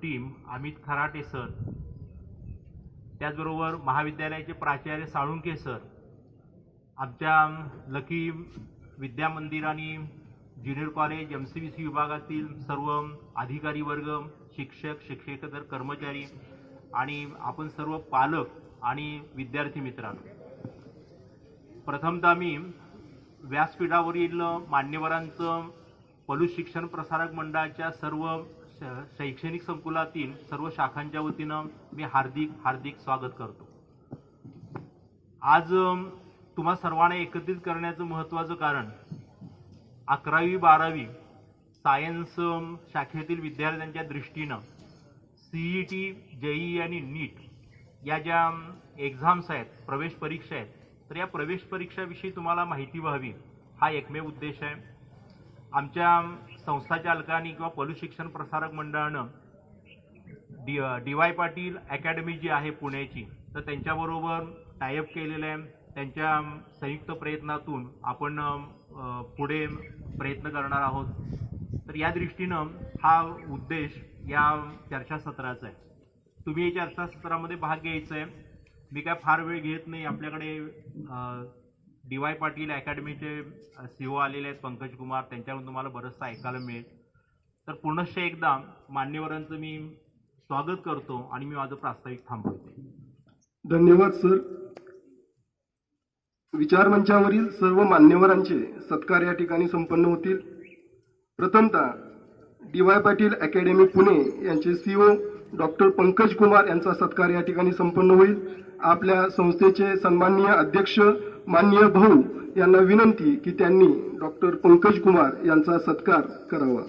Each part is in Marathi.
टीम अमित खराटे सर, त्याचबरोबर महाविद्यालयाचे प्राचार्य साळुंके सर, आमच्या लकी विद्या मंदिर आणि ज्युनियर कॉलेज MCVC विभागातील सर्व अधिकारी वर्ग, शिक्षक, शिक्षकेतर कर्मचारी आणि आपण सर्व पालक आणि विद्यार्थी मित्रांनो, प्रथमतः मी व्यासपीठावरील मान्यवरांचं पलूस शिक्षण प्रसारक मंडळाच्या सर्व शैक्षणिक संकुलातील सर्व शाखांच्या वतीनं मी हार्दिक स्वागत करतो। आज तुम्हा सर्वांना एकत्रित करण्याचं महत्त्वाचं कारण 11वी 12वी सायन्स शाखेतील विद्यार्थ्यांच्या दृष्टीनं CET, JEE आणि NEET या ज्या एक्झाम्स आहेत, प्रवेश परीक्षा आहेत, तर या प्रवेश परीक्षाविषयी तुम्हाला माहिती व्हावी हा एकमेव उद्देश आहे। आमच्या संस्था चालकांनी किंवा पलूस शिक्षण प्रसारक मंडळानं DY पाटील अकॅडमी जी आहे पुण्याची, तर त्यांच्याबरोबर टायअप केलेलं आहे। त्यांच्या संयुक्त प्रयत्नातून आपण पुढे प्रयत्न करणार आहोत। तर या दृष्टीनं हा उद्देश या चर्चासत्राचा आहे। तुम्ही या चर्चासत्रामध्ये भाग घ्यायचा आहे। मी काय फार वेळ घेत नाही। आपल्याकडे DY पाटील अकॅडमीचे CEO आलेले आहेत, पंकज कुमार, त्यांच्याकडून तुम्हाला बरंचसं ऐकायला मिळेल। तर पुनश्च एकदा मान्यवरांचं मी स्वागत करतो आणि मी माझं प्रास्ताविक थांबवतो। धन्यवाद सर। विचार मंचावरील सर्व मान्यवरांचे सत्कार या ठिकाणी संपन्न होतील। प्रथमतः DY पाटील अकॅडमी पुणे यांचे CEO डॉक्टर पंकज कुमार यांचा सत्कार या ठिकाणी संपन्न होईल। आपल्या संस्थेचे सन्माननीय अध्यक्ष माननीय भाऊ यांना विनंती की त्यांनी डॉक्टर पंकज कुमार यांचा सत्कार करावा।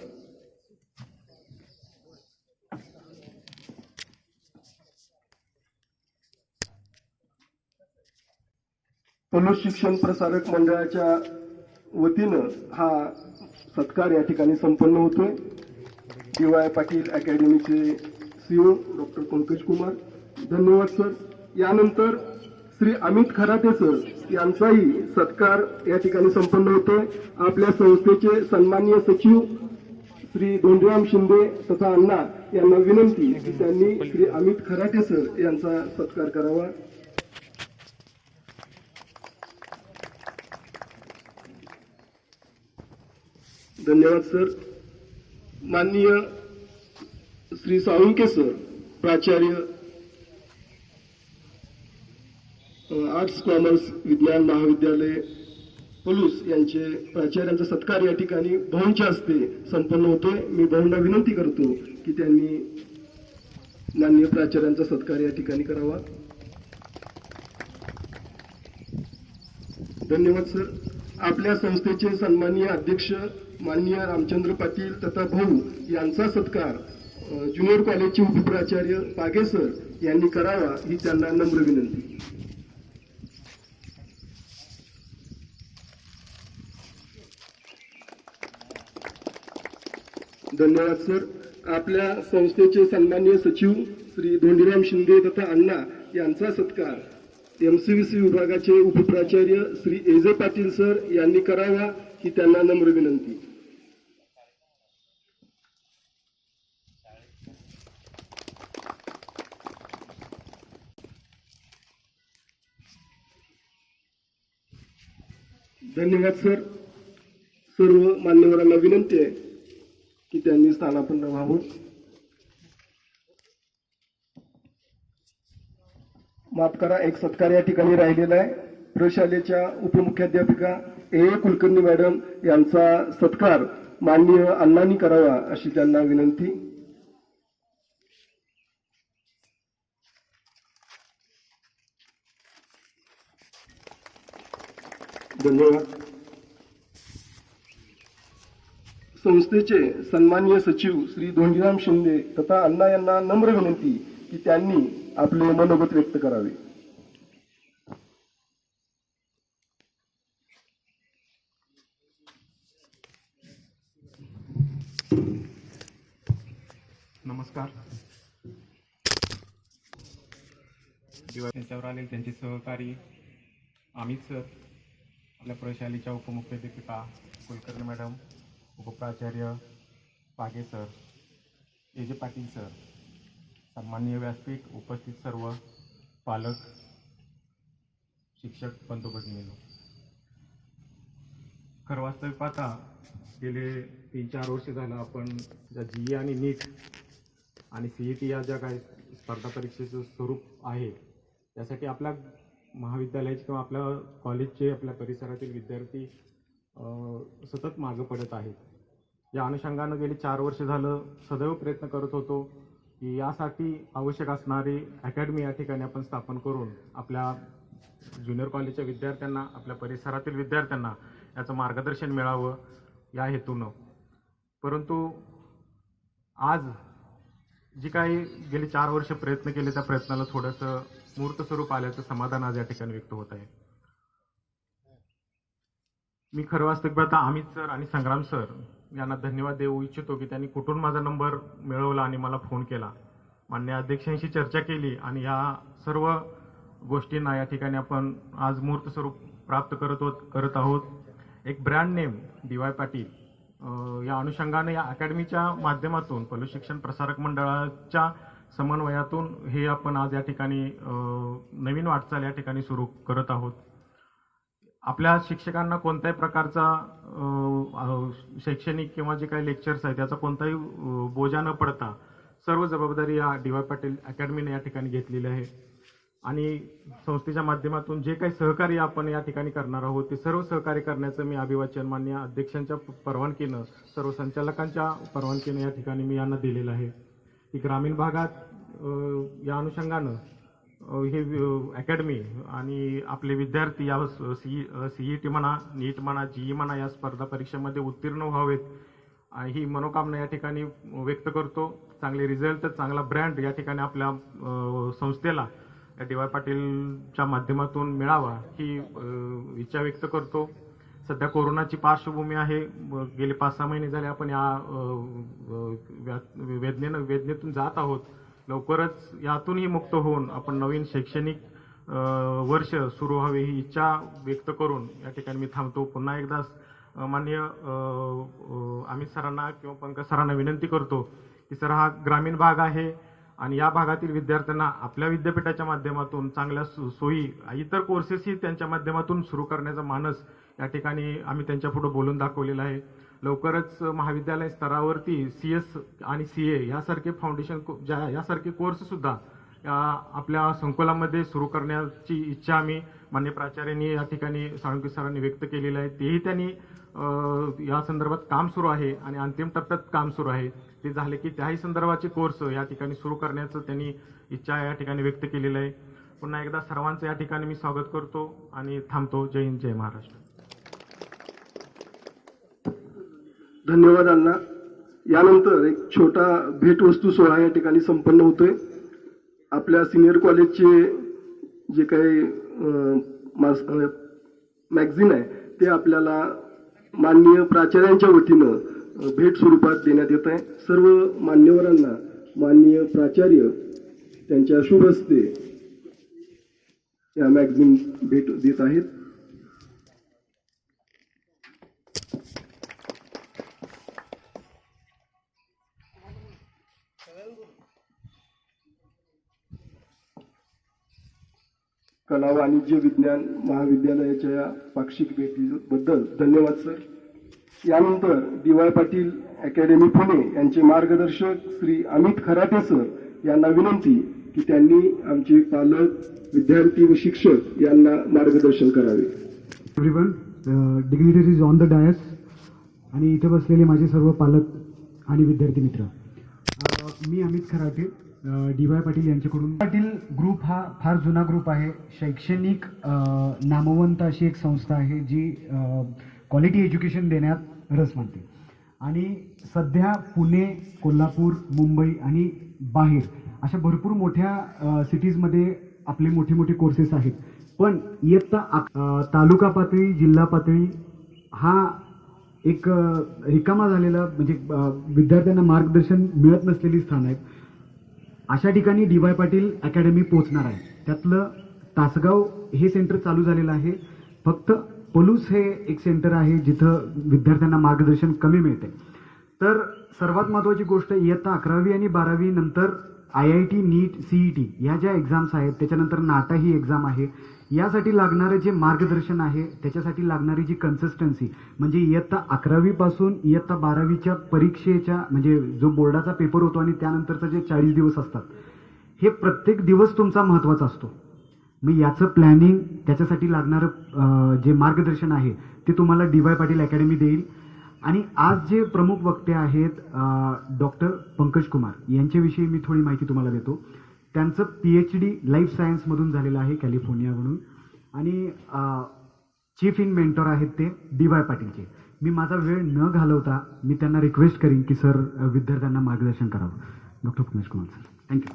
पलूस शिक्षण प्रसारक मंडळाच्या वतीनं हा सत्कार या ठिकाणी संपन्न होतोय। DY पाटील अकॅडमीचे CEO डॉक्टर पंकज कुमार, धन्यवाद सर। यानंतर श्री अमित खराटे सर यांचाही सत्कार या ठिकाणी संपन्न होतोय। आपल्या संस्थेचे सन्माननीय सचिव श्री धोंडीराम शिंदे तथा अण्णा यांना विनंती की त्यांनी श्री अमित खराटे सर यांचा सत्कार करावा। धन्यवाद सर। माननीय श्री साळुंके सर, प्राचार्य आर्ट्स कॉमर्स विज्ञान महाविद्यालय पलूस यांचे प्राचार्यांचा सत्कार या ठिकाणी भाऊंच्या हस्ते संपन्न होतोय। मी भाऊंना विनंती करतो की त्यांनी माननीय प्राचार्यांचा सत्कार या ठिकाणी करावा। धन्यवाद सर। आपल्या संस्थेचे सन्माननीय अध्यक्ष माननीय रामचंद्र पाटील तथा भाऊ यांचा सत्कार ज्युनियर कॉलेजचे उपप्राचार्य पागे सर यांनी करावा ही त्यांना नम्र विनंती। धन्यवाद सर। आपल्या संस्थेचे सन्माननीय सचिव श्री धोंडीराम शिंदे तथा अण्णा यांचा सत्कार MCVC विभागाचे उपप्राचार्य श्री एजे पाटील सर यांनी करावा ही त्यांना नम्र विनंती। धन्यवाद सर। सर्व मान्यवरांना विनंती आहे की त्यांनी स्थानापन्न व्हावं। माफ करा, एक सत्कार या ठिकाणी राहिलेला आहे। प्रशालेच्या उपमुख्याध्यापिका AA कुलकर्णी मॅडम यांचा सत्कार माननीय अण्णांनी करावा अशी त्यांना विनंती। धन्यवाद। संस्थेचे सन्माननीय सचिव श्री धोंडीराम शिंदे तथा अण्णा यांना नम्र विनंती की त्यांनी आपले मनोगत व्यक्त करावे। नमस्कार। त्यांच्यावर आलेले त्यांचे सहकारी अमित सर, आपल्या प्रशालेच्या उपमुख्याध्यापिका कुलकर्णी मॅडम, उपप्राचार्य पागे सर, एजे पाटील सर, सन्माननीय व्यासपीठ, उपस्थित सर्व पालक, शिक्षक बंधू भगिनींनो, खरं वास्तविक पाहता गेले 3-4 वर्ष झालं आपण ज्या जी आणि नीट आणि CET या ज्या काही स्पर्धा परीक्षेचं स्वरूप आहे त्यासाठी आपल्या महाविद्यालयाचे किंवा आपल्या कॉलेजचे, आपल्या परिसरातील विद्यार्थी सतत मागं पडत आहेत. या अनुषंगानं गेली 4 वर्ष झालं सदैव प्रयत्न करत होतो की यासाठी आवश्यक असणारी अकॅडमी या ठिकाणी आपण स्थापन करून आपल्या ज्युनियर कॉलेजच्या विद्यार्थ्यांना, आपल्या परिसरातील विद्यार्थ्यांना याचं मार्गदर्शन मिळावं या हेतूनं. परंतु आज जी काही गेली 4 वर्ष प्रयत्न केले त्या प्रयत्नाला थोडंसं मूर्त स्वरूप आल्याचं समाधान आज या ठिकाणी व्यक्त होत आहे. मी खरं वास्तविक पाहता अमित सर आणि संग्राम सर यांना धन्यवाद देऊ इच्छितो की त्यांनी कुठून माझा नंबर मिळवला आणि मला फोन केला, मान्य अध्यक्षांशी चर्चा केली आणि या सर्व गोष्टींना या ठिकाणी आपण आज मूर्त स्वरूप प्राप्त करत आहोत. एक ब्रँड नेम DY पाटील या अनुषंगाने या अकॅडमीच्या माध्यमातून पलू शिक्षण प्रसारक मंडळाच्या समन्वयातून हे आपण आज या ठिकाणी नवीन वाटचाल या ठिकाणी सुरू करत आहोत. आपल्या शिक्षकांना कोणत्याही प्रकारचा शैक्षणिक किंवा जे काही लेक्चर्स आहेत त्याचा कोणताही बोजा न पडता सर्व जबाबदारी या DY पाटील अकॅडमीने या ठिकाणी घेतलेली आहे आणि संस्थेच्या माध्यमातून जे काही सहकार्य आपण या ठिकाणी करणार आहोत ते सर्व सहकार्य करण्याचं मी अभिवाचन मान्य अध्यक्षांच्या परवानगीनं, सर्व संचालकांच्या परवानगीनं या ठिकाणी मी यांना दिलेलं आहे की ग्रामीण भागात या अनुषंगानं हे अकॅडमी आणि आपले विद्यार्थी या CET म्हणा, नीट म्हणा, GE म्हणा या स्पर्धा परीक्षेमध्ये उत्तीर्ण व्हावेत ही मनोकामना या ठिकाणी व्यक्त करतो. चांगले रिझल्ट, चांगला ब्रँड या ठिकाणी आपल्या संस्थेला या DY पाटीलच्या माध्यमातून मिळावा ही इच्छा व्यक्त करतो. सध्या कोरोनाची पार्श्वभूमी आहे. गेले 5-6 महिने झाले आपण या वेदनेतून जात आहोत. लवकरच यातूनही मुक्त होऊन आपण नवीन शैक्षणिक वर्ष सुरू व्हावे ही इच्छा व्यक्त करून या ठिकाणी मी थांबतो. पुन्हा एकदा माननीय अमित सरांना किंवा पंकज सरांना विनंती करतो की सर, हा ग्रामीण भाग आहे आणि या भागातील विद्यार्थ्यांना आपल्या विद्यापीठाच्या माध्यमातून चांगल्या सोयी, इतर कोर्सेसही त्यांच्या माध्यमातून सुरू करण्याचा मानस या ठिकाणी आम्ही त्यांच्या पुढे बोलून दाखवलेला आहे. लवकरच महाविद्यालय स्तरावरती CS आणि CA यासारखे फाउंडेशन यासारखे कोर्स सुद्धा आपल्या संकुलामध्ये सुरू करण्याची इच्छा आम्ही मान्य प्राचार्यांनी या ठिकाणी साळुंखे सरांनी व्यक्त केलेलं आहे. तेही त्यांनी या संदर्भात काम सुरू आहे आणि अंतिम टप्प्यात काम सुरू आहे. ते झाले की त्याही संदर्भाचे कोर्स या ठिकाणी सुरू करण्याचं त्यांनी इच्छा या ठिकाणी व्यक्त केलेलं आहे. पुन्हा एकदा सर्वांचं या ठिकाणी मी स्वागत करतो आणि थांबतो. जय हिंद, जय महाराष्ट्र. धन्यवाद अण्णा. यानंतर एक छोटा भेटवस्तू सोहळा या ठिकाणी संपन्न होतोय. आपल्या सिनियर कॉलेजचे जे काही मॅगझिन आहे ते आपल्याला माननीय प्राचार्यांच्या वतीनं भेट स्वरूपात देण्यात येत आहे. सर्व मान्यवरांना माननीय प्राचार्य त्यांच्या शुभ हस्ते या मॅगझिन भेट देत आहेत. कला वाणिज्य विज्ञान महाविद्यालयाच्या या पाक्षिक भेटीबद्दल धन्यवाद सर. यानंतर DY पाटील अकॅडमी पुणे यांचे मार्गदर्शक श्री अमित खराटे सर यांना विनंती की त्यांनी आमचे पालक, विद्यार्थी व शिक्षक यांना मार्गदर्शन करावे. Everyone, dignitaries on the dais आणि इथे बसलेले माझे सर्व पालक आणि विद्यार्थी मित्र, मी अमित खराटे, DY पाटील यांच्याकडून. पाटील ग्रुप हा फार जुना ग्रुप आहे. शैक्षणिक नामवंत अशी एक संस्था आहे जी क्वालिटी एज्युकेशन देण्यात रस मानते आणि सध्या पुणे, कोल्हापूर, मुंबई आणि बाहेर अशा भरपूर मोठ्या सिटीजमध्ये आपले मोठे मोठे कोर्सेस आहेत. पण इयत्ता तालुका पातळी, जिल्हा पातळी हा एक रिकामा झालेला, म्हणजे विद्यार्थ्यांना मार्गदर्शन मिळत नसलेली स्थान आहेत. अशा ठिकाणी DY पाटील अकॅडमी पोहोचणार आहे. त्यातलं तासगाव हे सेंटर चालू झालेलं आहे. फक्त पलूस हे एक सेंटर आहे जिथं विद्यार्थ्यांना मार्गदर्शन कमी मिळते. तर सर्वात महत्त्वाची गोष्ट, इयत्ता 11वी आणि 12वी नंतर IIT नीट CET ह्या ज्या एक्झाम्स आहेत, त्याच्यानंतर नाटा ही एक्झाम आहे, यासाठी लागणारं जे मार्गदर्शन आहे, त्याच्यासाठी लागणारी जी कन्सिस्टन्सी, म्हणजे इयत्ता 11वी पासून इयत्ता 12वीच्या परीक्षेच्या म्हणजे जो बोर्डाचा पेपर होतो आणि त्यानंतरचे जे 40 दिवस असतात, हे प्रत्येक दिवस तुमचा महत्त्वाचा असतो. मग याचं प्लॅनिंग, त्याच्यासाठी लागणारं जे मार्गदर्शन आहे ते तुम्हाला DY पाटील अकॅडमी देईल. आणि आज जे प्रमुख वक्ते आहेत डॉक्टर पंकज कुमार यांच्याविषयी मी थोडी माहिती तुम्हाला देतो. त्यांचं PhD लाईफ सायन्समधून झालेलं आहे कॅलिफोर्नियामधून, आणि चीफ इन मेंटॉर आहेत ते DY पाटीलचे. मी माझा वेळ न घालवता मी त्यांना रिक्वेस्ट करीन की सर विद्यार्थ्यांना मार्गदर्शन करावं. Doctor Pankaj Kumar sir, thank you.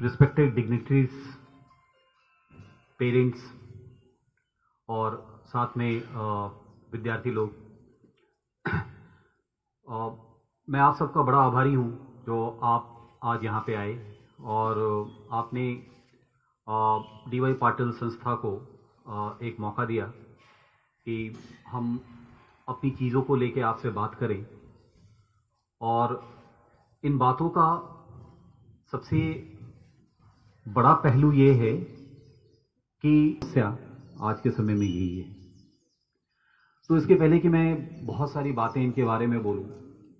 Respected dignitaries, parents और साथ में विद्यार्थी लोग, मैं आप सबका बड़ा आभारी हूँ जो आप आज यहाँ पे आए और आपने DY पाटिल संस्था को एक मौका दिया कि हम अपनी चीज़ों को लेके आपसे बात करें. और इन बातों का सबसे बड़ा पहलू ये है कि आज के समय में यही है. तो इसके पहले कि मैं बहुत सारी बातें इनके बारे में बोलूं,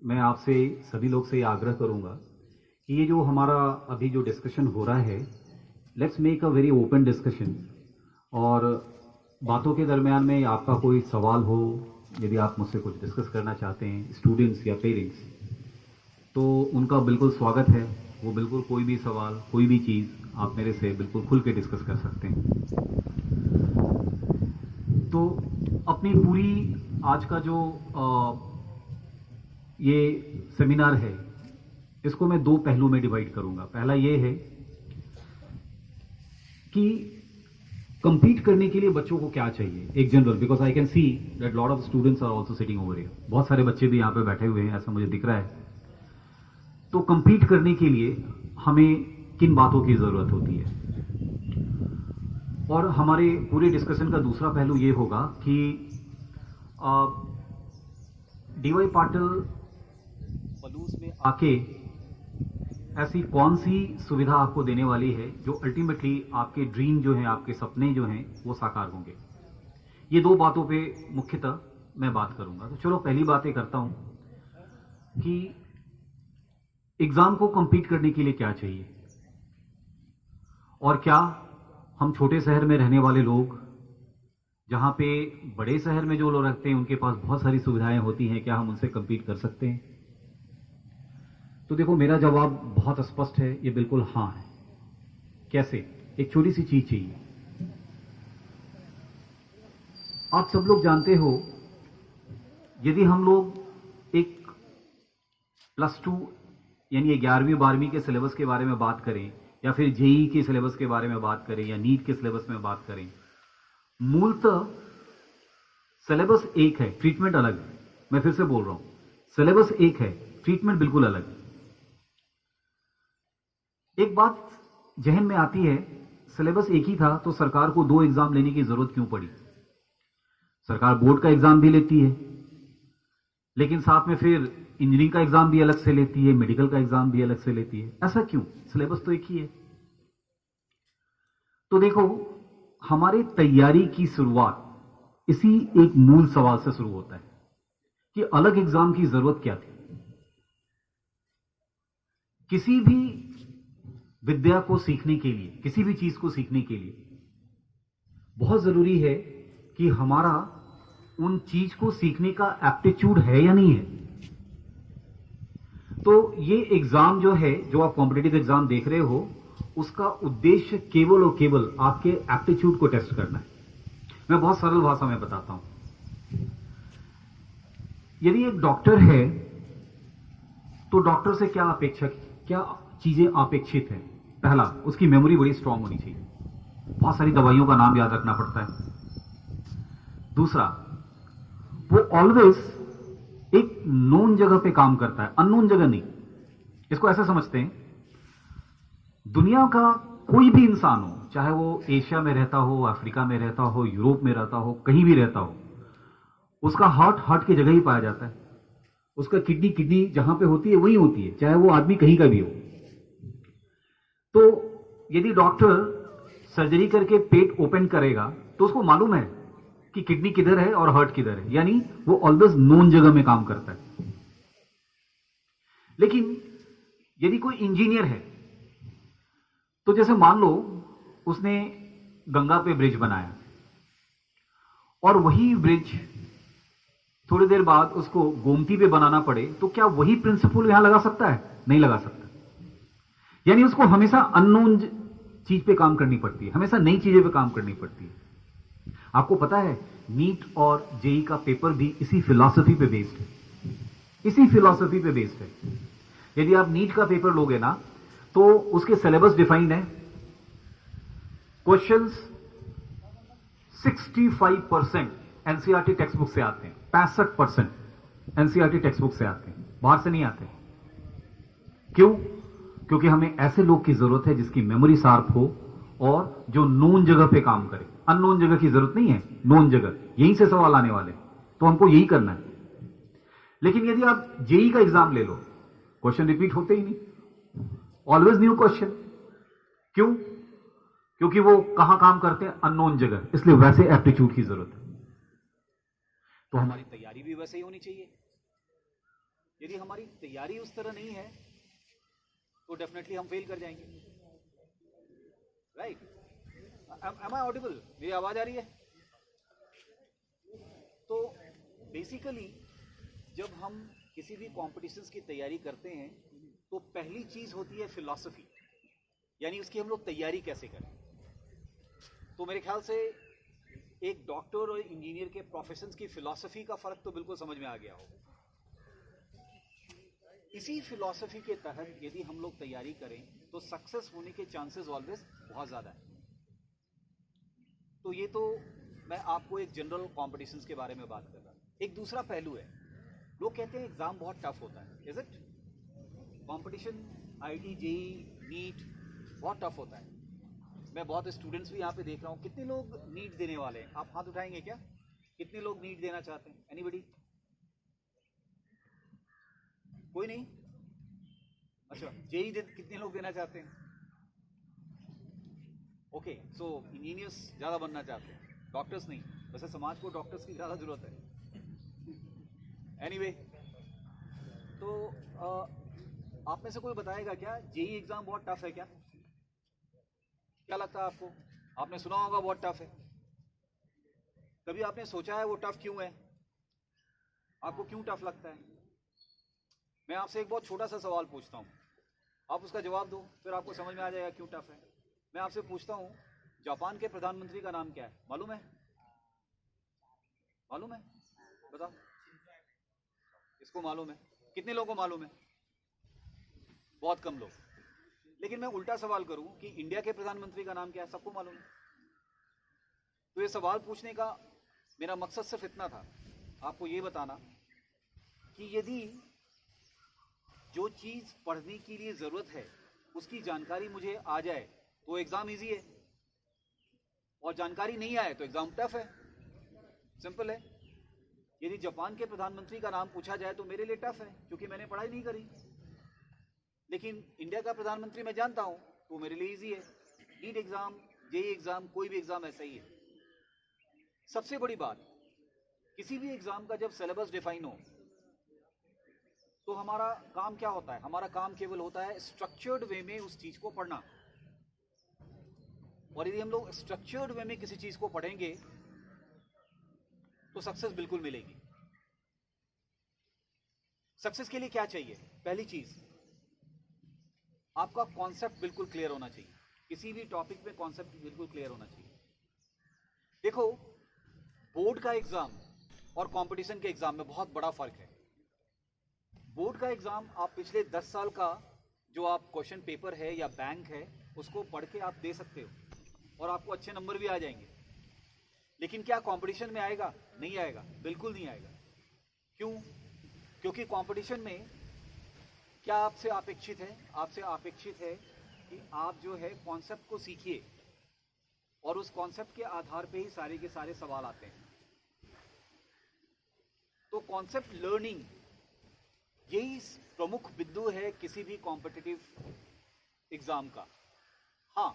मैं आपसे सभी लोग से ये आग्रह करूंगा कि ये जो हमारा अभी जो डिस्कशन हो रहा है, let's make a very open discussion. और बातों के दरमियान में आपका कोई सवाल हो, यदि आप मुझसे कुछ डिस्कस करना चाहते हैं, स्टूडेंट्स या पेरेंट्स, तो उनका बिल्कुल स्वागत है. वो बिल्कुल कोई भी सवाल, कोई भी चीज़ आप मेरे से बिल्कुल खुल के डिस्कस कर सकते हैं. तो अपनी पूरी आज का जो ये सेमिनार है, इसको मैं दो पहलू में डिवाइड करूंगा. पहला ये है कि compete करने के लिए बच्चों को क्या चाहिए, एक general, because I can see that lot of students are also sitting over here. बहुत सारे बच्चे भी यहाँ पे बैठे हुए हैं, ऐसा मुझे दिख रहा है. तो compete करने के लिए हमें किन बातों की जरूरत होती है. और हमारे पूरे डिस्कशन का दूसरा पहलू ये होगा कि DY पाटिल पलूस में आके ऐसी कौन सी सुविधा आपको देने वाली है जो अल्टीमेटली आपके ड्रीम जो हैं, आपके सपने जो हैं, वो साकार होंगे. ये दो बातों पे मुख्यतः मैं बात करूंगा. तो चलो पहली बात ये करता हूं कि एग्जाम को कंपीट करने के लिए क्या चाहिए, और क्या हम छोटे शहर में रहने वाले लोग, जहां पे बड़े शहर में जो लोग रहते हैं उनके पास बहुत सारी सुविधाएं होती हैं, क्या हम उनसे कंपीट कर सकते हैं. तो देखो, मेरा जवाब बहुत स्पष्ट है, ये बिल्कुल हाँ है. कैसे? एक छोटी सी चीज चाहिए. आप सब लोग जानते हो, यदि हम लोग एक +2 यानी 11वीं 12वीं के सिलेबस के बारे में बात करें, या फिर JEE के सिलेबस के बारे में बात करें, या नीट के सिलेबस में बात करें, मूलतः सिलेबस एक है, ट्रीटमेंट अलग है. मैं फिर से बोल रहा हूं, सिलेबस एक है, ट्रीटमेंट बिल्कुल अलग है. एक बात जहन में आती है, सिलेबस एक ही था तो सरकार को 2 एग्जाम लेने की जरूरत क्यों पड़ी. सरकार बोर्ड का एग्जाम भी लेती है, लेकिन साथ में फिर इंजीनियरिंग का एग्जाम भी अलग से लेती है, मेडिकल का एग्जाम भी अलग से लेती है. ऐसा क्यों? सिलेबस तो एक ही है. तो देखो, हमारे तैयारी की शुरुआत इसी एक मूल सवाल से शुरू होता है कि अलग एग्जाम की जरूरत क्या थी. किसी भी विद्या को सीखने के लिए, किसी भी चीज को सीखने के लिए बहुत जरूरी है कि हमारा उन चीज को सीखने का एप्टीट्यूड है या नहीं है. तो ये एग्जाम जो है, जो आप कॉम्पिटिटिव एग्जाम देख रहे हो, उसका उद्देश्य केवल और केवल आपके एप्टीट्यूड को टेस्ट करना है. मैं बहुत सरल भाषा में बताता हूं. यदि एक डॉक्टर है तो डॉक्टर से क्या अपेक्षा, क्या चीजें अपेक्षित है. पहला, उसकी मेमोरी बड़ी स्ट्रांग होनी चाहिए, बहुत सारी दवाइयों का नाम याद रखना पड़ता है. दूसरा, वो ऑलवेज एक नोन जगह पे काम करता है, अननोन जगह नहीं. इसको ऐसे समझते हैं, दुनिया का कोई भी इंसान हो, चाहे वो एशिया में रहता हो, अफ्रीका में रहता हो, यूरोप में रहता हो, कहीं भी रहता हो, उसका हार्ट की जगह ही पाया जाता है। उसका किडनी जहां पे होती है वही होती है, चाहे वो आदमी कहीं का भी हो। तो यदि डॉक्टर सर्जरी करके पेट ओपन करेगा तो उसको मालूम है कि किडनी किधर है और हार्ट किधर है, यानी वो ऑलवेज नोन जगह में काम करता है। लेकिन यदि कोई इंजीनियर है, तो जैसे मान लो उसने गंगा पे ब्रिज बनाया और वही ब्रिज थोड़ी देर बाद उसको गोमती पे बनाना पड़े, तो क्या वही प्रिंसिपल यहां लगा सकता है? नहीं लगा सकता। यानी उसको हमेशा अननोन चीज पे काम करनी पड़ती है, हमेशा नई चीजें पे काम करनी पड़ती है। आपको पता है नीट और जेई का पेपर भी इसी फिलॉसफी पे बेस्ड है, इसी फिलॉसफी पे बेस्ड है। यदि आप नीट का पेपर लोगे ना, तो उसके सिलेबस डिफाइंड है। क्वेश्चंस 65% एनसीईआरटी टेक्स्ट बुक से आते हैं, 65% एनसीईआरटी टेक्स्ट बुक से आते हैं, बाहर से नहीं आते। क्यों? क्योंकि हमें ऐसे लोग की जरूरत है जिसकी मेमोरी शार्प हो और जो नोन जगह पे काम करे। अननोन जगह की जरूरत नहीं है, नोन जगह, यहीं से सवाल आने वाले, तो हमको यही करना है। लेकिन यदि आप जेई का एग्जाम ले लो, क्वेश्चन रिपीट होते ही नहीं, ऑलवेज न्यू क्वेश्चन। क्यों? क्योंकि वो कहां काम करते हैं? अननोन जगह, इसलिए वैसे एप्टीट्यूड की जरूरत है। तो हमारी तैयारी भी वैसे ही होनी चाहिए। यदि हमारी तैयारी उस तरह नहीं है तो डेफिनेटली हम फेल कर जाएंगे। राइट? Am I audible? मेरी आवाज आ रही है? तो बेसिकली जब हम किसी भी कॉम्पिटिशन्स की तैयारी करते हैं तो पहली चीज होती है फिलॉसफी, यानी उसकी हम लोग तैयारी कैसे करें। तो मेरे ख्याल से एक डॉक्टर और इंजीनियर के प्रोफेशंस की फिलॉसफी का फर्क तो बिल्कुल समझ में आ गया होगा। इसी फिलॉसफी के तहत यदि हम लोग तैयारी करें तो सक्सेस होने के चांसेस ऑलवेज बहुत ज्यादा है। तो ये तो मैं आपको एक जनरल कॉम्पिटिशन्स के बारे में बात कर रहा हूं। एक दूसरा पहलू है, लोग कहते हैं एग्जाम बहुत टफ होता है। Is it? Competition IT, JEE, नीट बहुत टफ होता है। मैं बहुत स्टूडेंट्स भी यहाँ पे देख रहा हूँ। कितने लोग नीट देने वाले हैं? आप हाथ उठाएंगे क्या? कितने लोग नीट देना चाहते हैं? एनीबडी? कोई नहीं? अच्छा, जेई कितने लोग देना चाहते हैं? ओके, सो इंजीनियर्स ज्यादा बनना चाहते हैं, डॉक्टर्स नहीं। वैसे समाज को डॉक्टर्स की ज्यादा जरूरत है। एनीवे, तो आप में से कोई बताएगा क्या जेई एग्जाम बहुत टफ है क्या? क्या लगता है आपको? आपने सुना होगा बहुत टफ है। कभी आपने सोचा है वो टफ क्यों है? आपको क्यों टफ लगता है? मैं आपसे एक बहुत छोटा सा सवाल पूछता हूं, आप उसका जवाब दो, फिर आपको समझ में आ जाएगा क्यों टफ है। मैं आपसे पूछता हूं, जापान के प्रधानमंत्री का नाम क्या है? मालूम है? मालूम है? बताओ। इसको मालूम है? कितने लोगों को मालूम है? बहुत कम लोग। लेकिन मैं उल्टा सवाल करूं कि इंडिया के प्रधानमंत्री का नाम क्या है? सबको मालूम है। तो ये सवाल पूछने का मेरा मकसद सिर्फ इतना था, आपको ये बताना कि यदि जो चीज पढ़ने के लिए जरूरत है उसकी जानकारी मुझे आ जाए तो एग्जाम इजी है, और जानकारी नहीं आए तो एग्जाम टफ है। सिंपल है। यदि जापान के प्रधानमंत्री का नाम पूछा जाए तो मेरे लिए टफ है क्योंकि मैंने पढ़ाई नहीं करी। लेकिन इंडिया का प्रधानमंत्री मैं जानता हूं तो मेरे लिए इजी है। नीट एग्जाम, जेईई एग्जाम, कोई भी एग्जाम ऐसा ही है। सबसे बड़ी बात, किसी भी एग्जाम का जब सिलेबस डिफाइन हो तो हमारा काम क्या होता है? हमारा काम केवल होता है स्ट्रक्चर्ड वे में उस चीज को पढ़ना। और यदि हम लोग स्ट्रक्चर्ड वे में किसी चीज को पढ़ेंगे तो सक्सेस बिल्कुल मिलेगी। सक्सेस के लिए क्या चाहिए? पहली चीज, आपका कॉन्सेप्ट बिल्कुल क्लियर होना चाहिए। किसी भी टॉपिक में कॉन्सेप्ट बिल्कुल क्लियर होना चाहिए। देखो, बोर्ड का एग्जाम और कंपटीशन के एग्जाम में बहुत बड़ा फर्क है। बोर्ड का एग्जाम आप पिछले 10 साल का जो आप क्वेश्चन पेपर है या बैंक है उसको पढ़ के आप दे सकते हो और आपको अच्छे नंबर भी आ जाएंगे। लेकिन क्या कंपटीशन में आएगा? नहीं आएगा, बिल्कुल नहीं आएगा। क्यों? क्योंकि कंपटीशन में क्या आपसे अपेक्षित है? आपसे अपेक्षित है कि आप जो है कॉन्सेप्ट को सीखिए, और उस कॉन्सेप्ट के आधार पे ही सारे के सारे सवाल आते हैं। तो कॉन्सेप्ट लर्निंग यही प्रमुख बिंदु है किसी भी कॉम्पिटिटिव एग्जाम का। हाँ,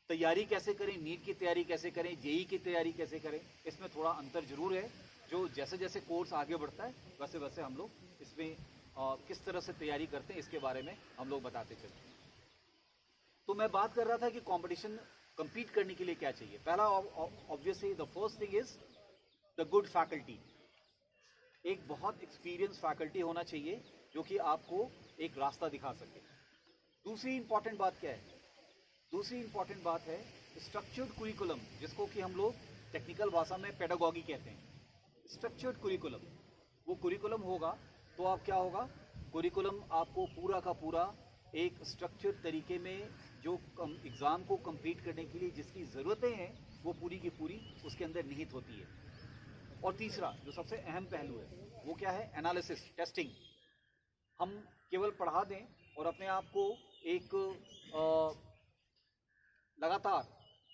तैयारी कैसे करें, नीट की तैयारी कैसे करें, जेई की तैयारी कैसे करें, इसमें थोड़ा अंतर जरूर है। जो जैसे जैसे कोर्स आगे बढ़ता है वैसे वैसे हम लोग इसमें किस तरह से तैयारी करते हैं इसके बारे में हम लोग बताते चलते हैं। तो मैं बात कर रहा था कि कंपटीशन compete करने के लिए क्या चाहिए। पहला obviously the first thing is the good faculty. एक बहुत एक्सपीरियंस फैकल्टी होना चाहिए जो कि आपको एक रास्ता दिखा सके। दूसरी इंपॉर्टेंट बात क्या है? दूसरी इंपॉर्टेंट बात है स्ट्रक्चर्ड कुरिकुलम, जिसको कि हम लोग टेक्निकल भाषा में पेडागॉगी कहते हैं। स्ट्रक्चर्ड कुरिकुलम, वो कुरिकुलम होगा तो आप क्या होगा, कुरिकुलम आपको पूरा का पूरा एक स्ट्रक्चर्ड तरीके में जो एग्ज़ाम को कंप्लीट करने के लिए जिसकी ज़रूरतें हैं वो पूरी की पूरी उसके अंदर निहित होती है। और तीसरा जो सबसे अहम पहलू है वो क्या है? Analysis, testing. हम केवल पढ़ा दें और अपने आप को एक लगातार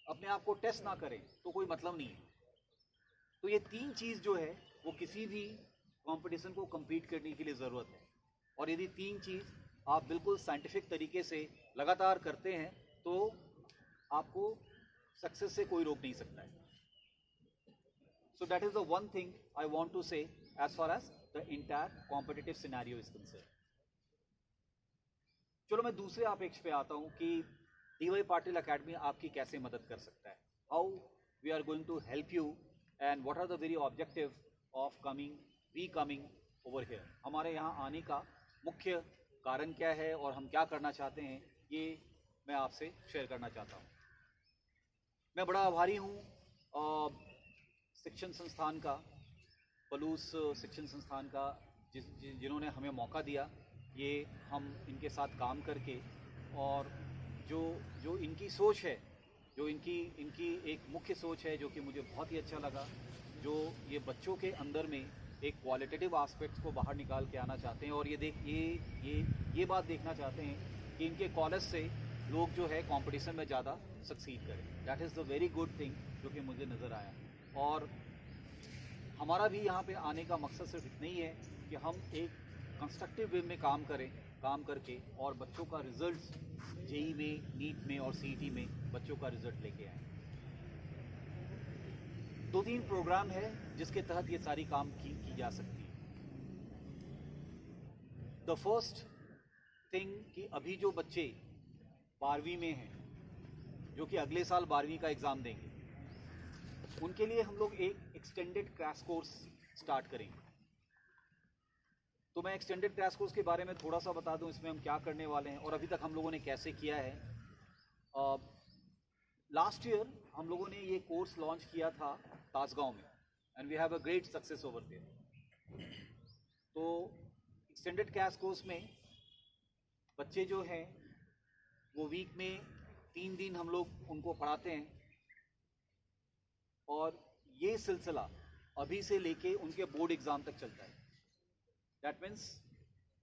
अपने आप को टेस्ट ना करें तो कोई मतलब नहीं है। तो ये तीन चीज़ जो है वो किसी भी कंपटीशन को compete करने के लिए ज़रूरत है। और यदि तीन चीज़ आप बिल्कुल साइंटिफिक तरीके से लगातार करते हैं तो आपको सक्सेस से कोई रोक नहीं सकता है। So that is the one thing I want to say as far as the entire competitive scenario is concerned. चलो मैं दूसरे अपेक्ष पे आता हूँ कि DY पाटिल अकेडमी आपकी कैसे मदद कर सकता है। How we are going to help you and what are the very objective of coming over here. हमारे यहाँ आने का मुख्य कारण क्या है और हम क्या करना चाहते हैं, ये मैं आपसे शेयर करना चाहता हूँ। मैं बड़ा आभारी हूँ शिक्षण संस्थान का, पलूस शिक्षण संस्थान का, जिन्होंने हमें मौका दिया ये हम इनके साथ काम करके, और जो इनकी सोच है, जो इनकी एक मुख्य सोच है जो कि मुझे बहुत ही अच्छा लगा, जो ये बच्चों के अंदर में एक क्वालिटेटिव एस्पेक्ट्स को बाहर निकाल के आना चाहते हैं और ये बात देखना चाहते हैं कि इनके कॉलेज से लोग जो है कंपटीशन में ज़्यादा सक्सीड करें। That is the very good thing जो कि मुझे नज़र आया। और हमारा भी यहाँ पे आने का मकसद सिर्फ इतना ही है कि हम एक कंस्ट्रक्टिव वे में काम करके और बच्चों का रिजल्ट जेई में, नीट में और सीईटी में बच्चों का रिजल्ट लेके आए। 2-3 प्रोग्राम है जिसके तहत ये सारी काम की जा सकती है। द फर्स्ट थिंग कि अभी जो बच्चे 12वीं में हैं, जो कि अगले साल 12वीं का एग्ज़ाम देंगे, उनके लिए हम लोग एक एक्सटेंडेड क्रैश कोर्स स्टार्ट करेंगे। तो मैं एक्सटेंडेड क्रैश कोर्स के बारे में थोड़ा सा बता दूं, इसमें हम क्या करने वाले हैं और अभी तक हम लोगों ने कैसे किया है। लास्ट ईयर हम लोगों ने ये कोर्स लॉन्च किया था ताजगांव में and we have a great success over there. तो एक्सटेंडेड क्रैश कोर्स में बच्चे जो हैं वो वीक में 3 दिन हम लोग उनको पढ़ाते हैं और ये सिलसिला अभी से लेके उनके बोर्ड एग्ज़ाम तक चलता है। दैट मीन्स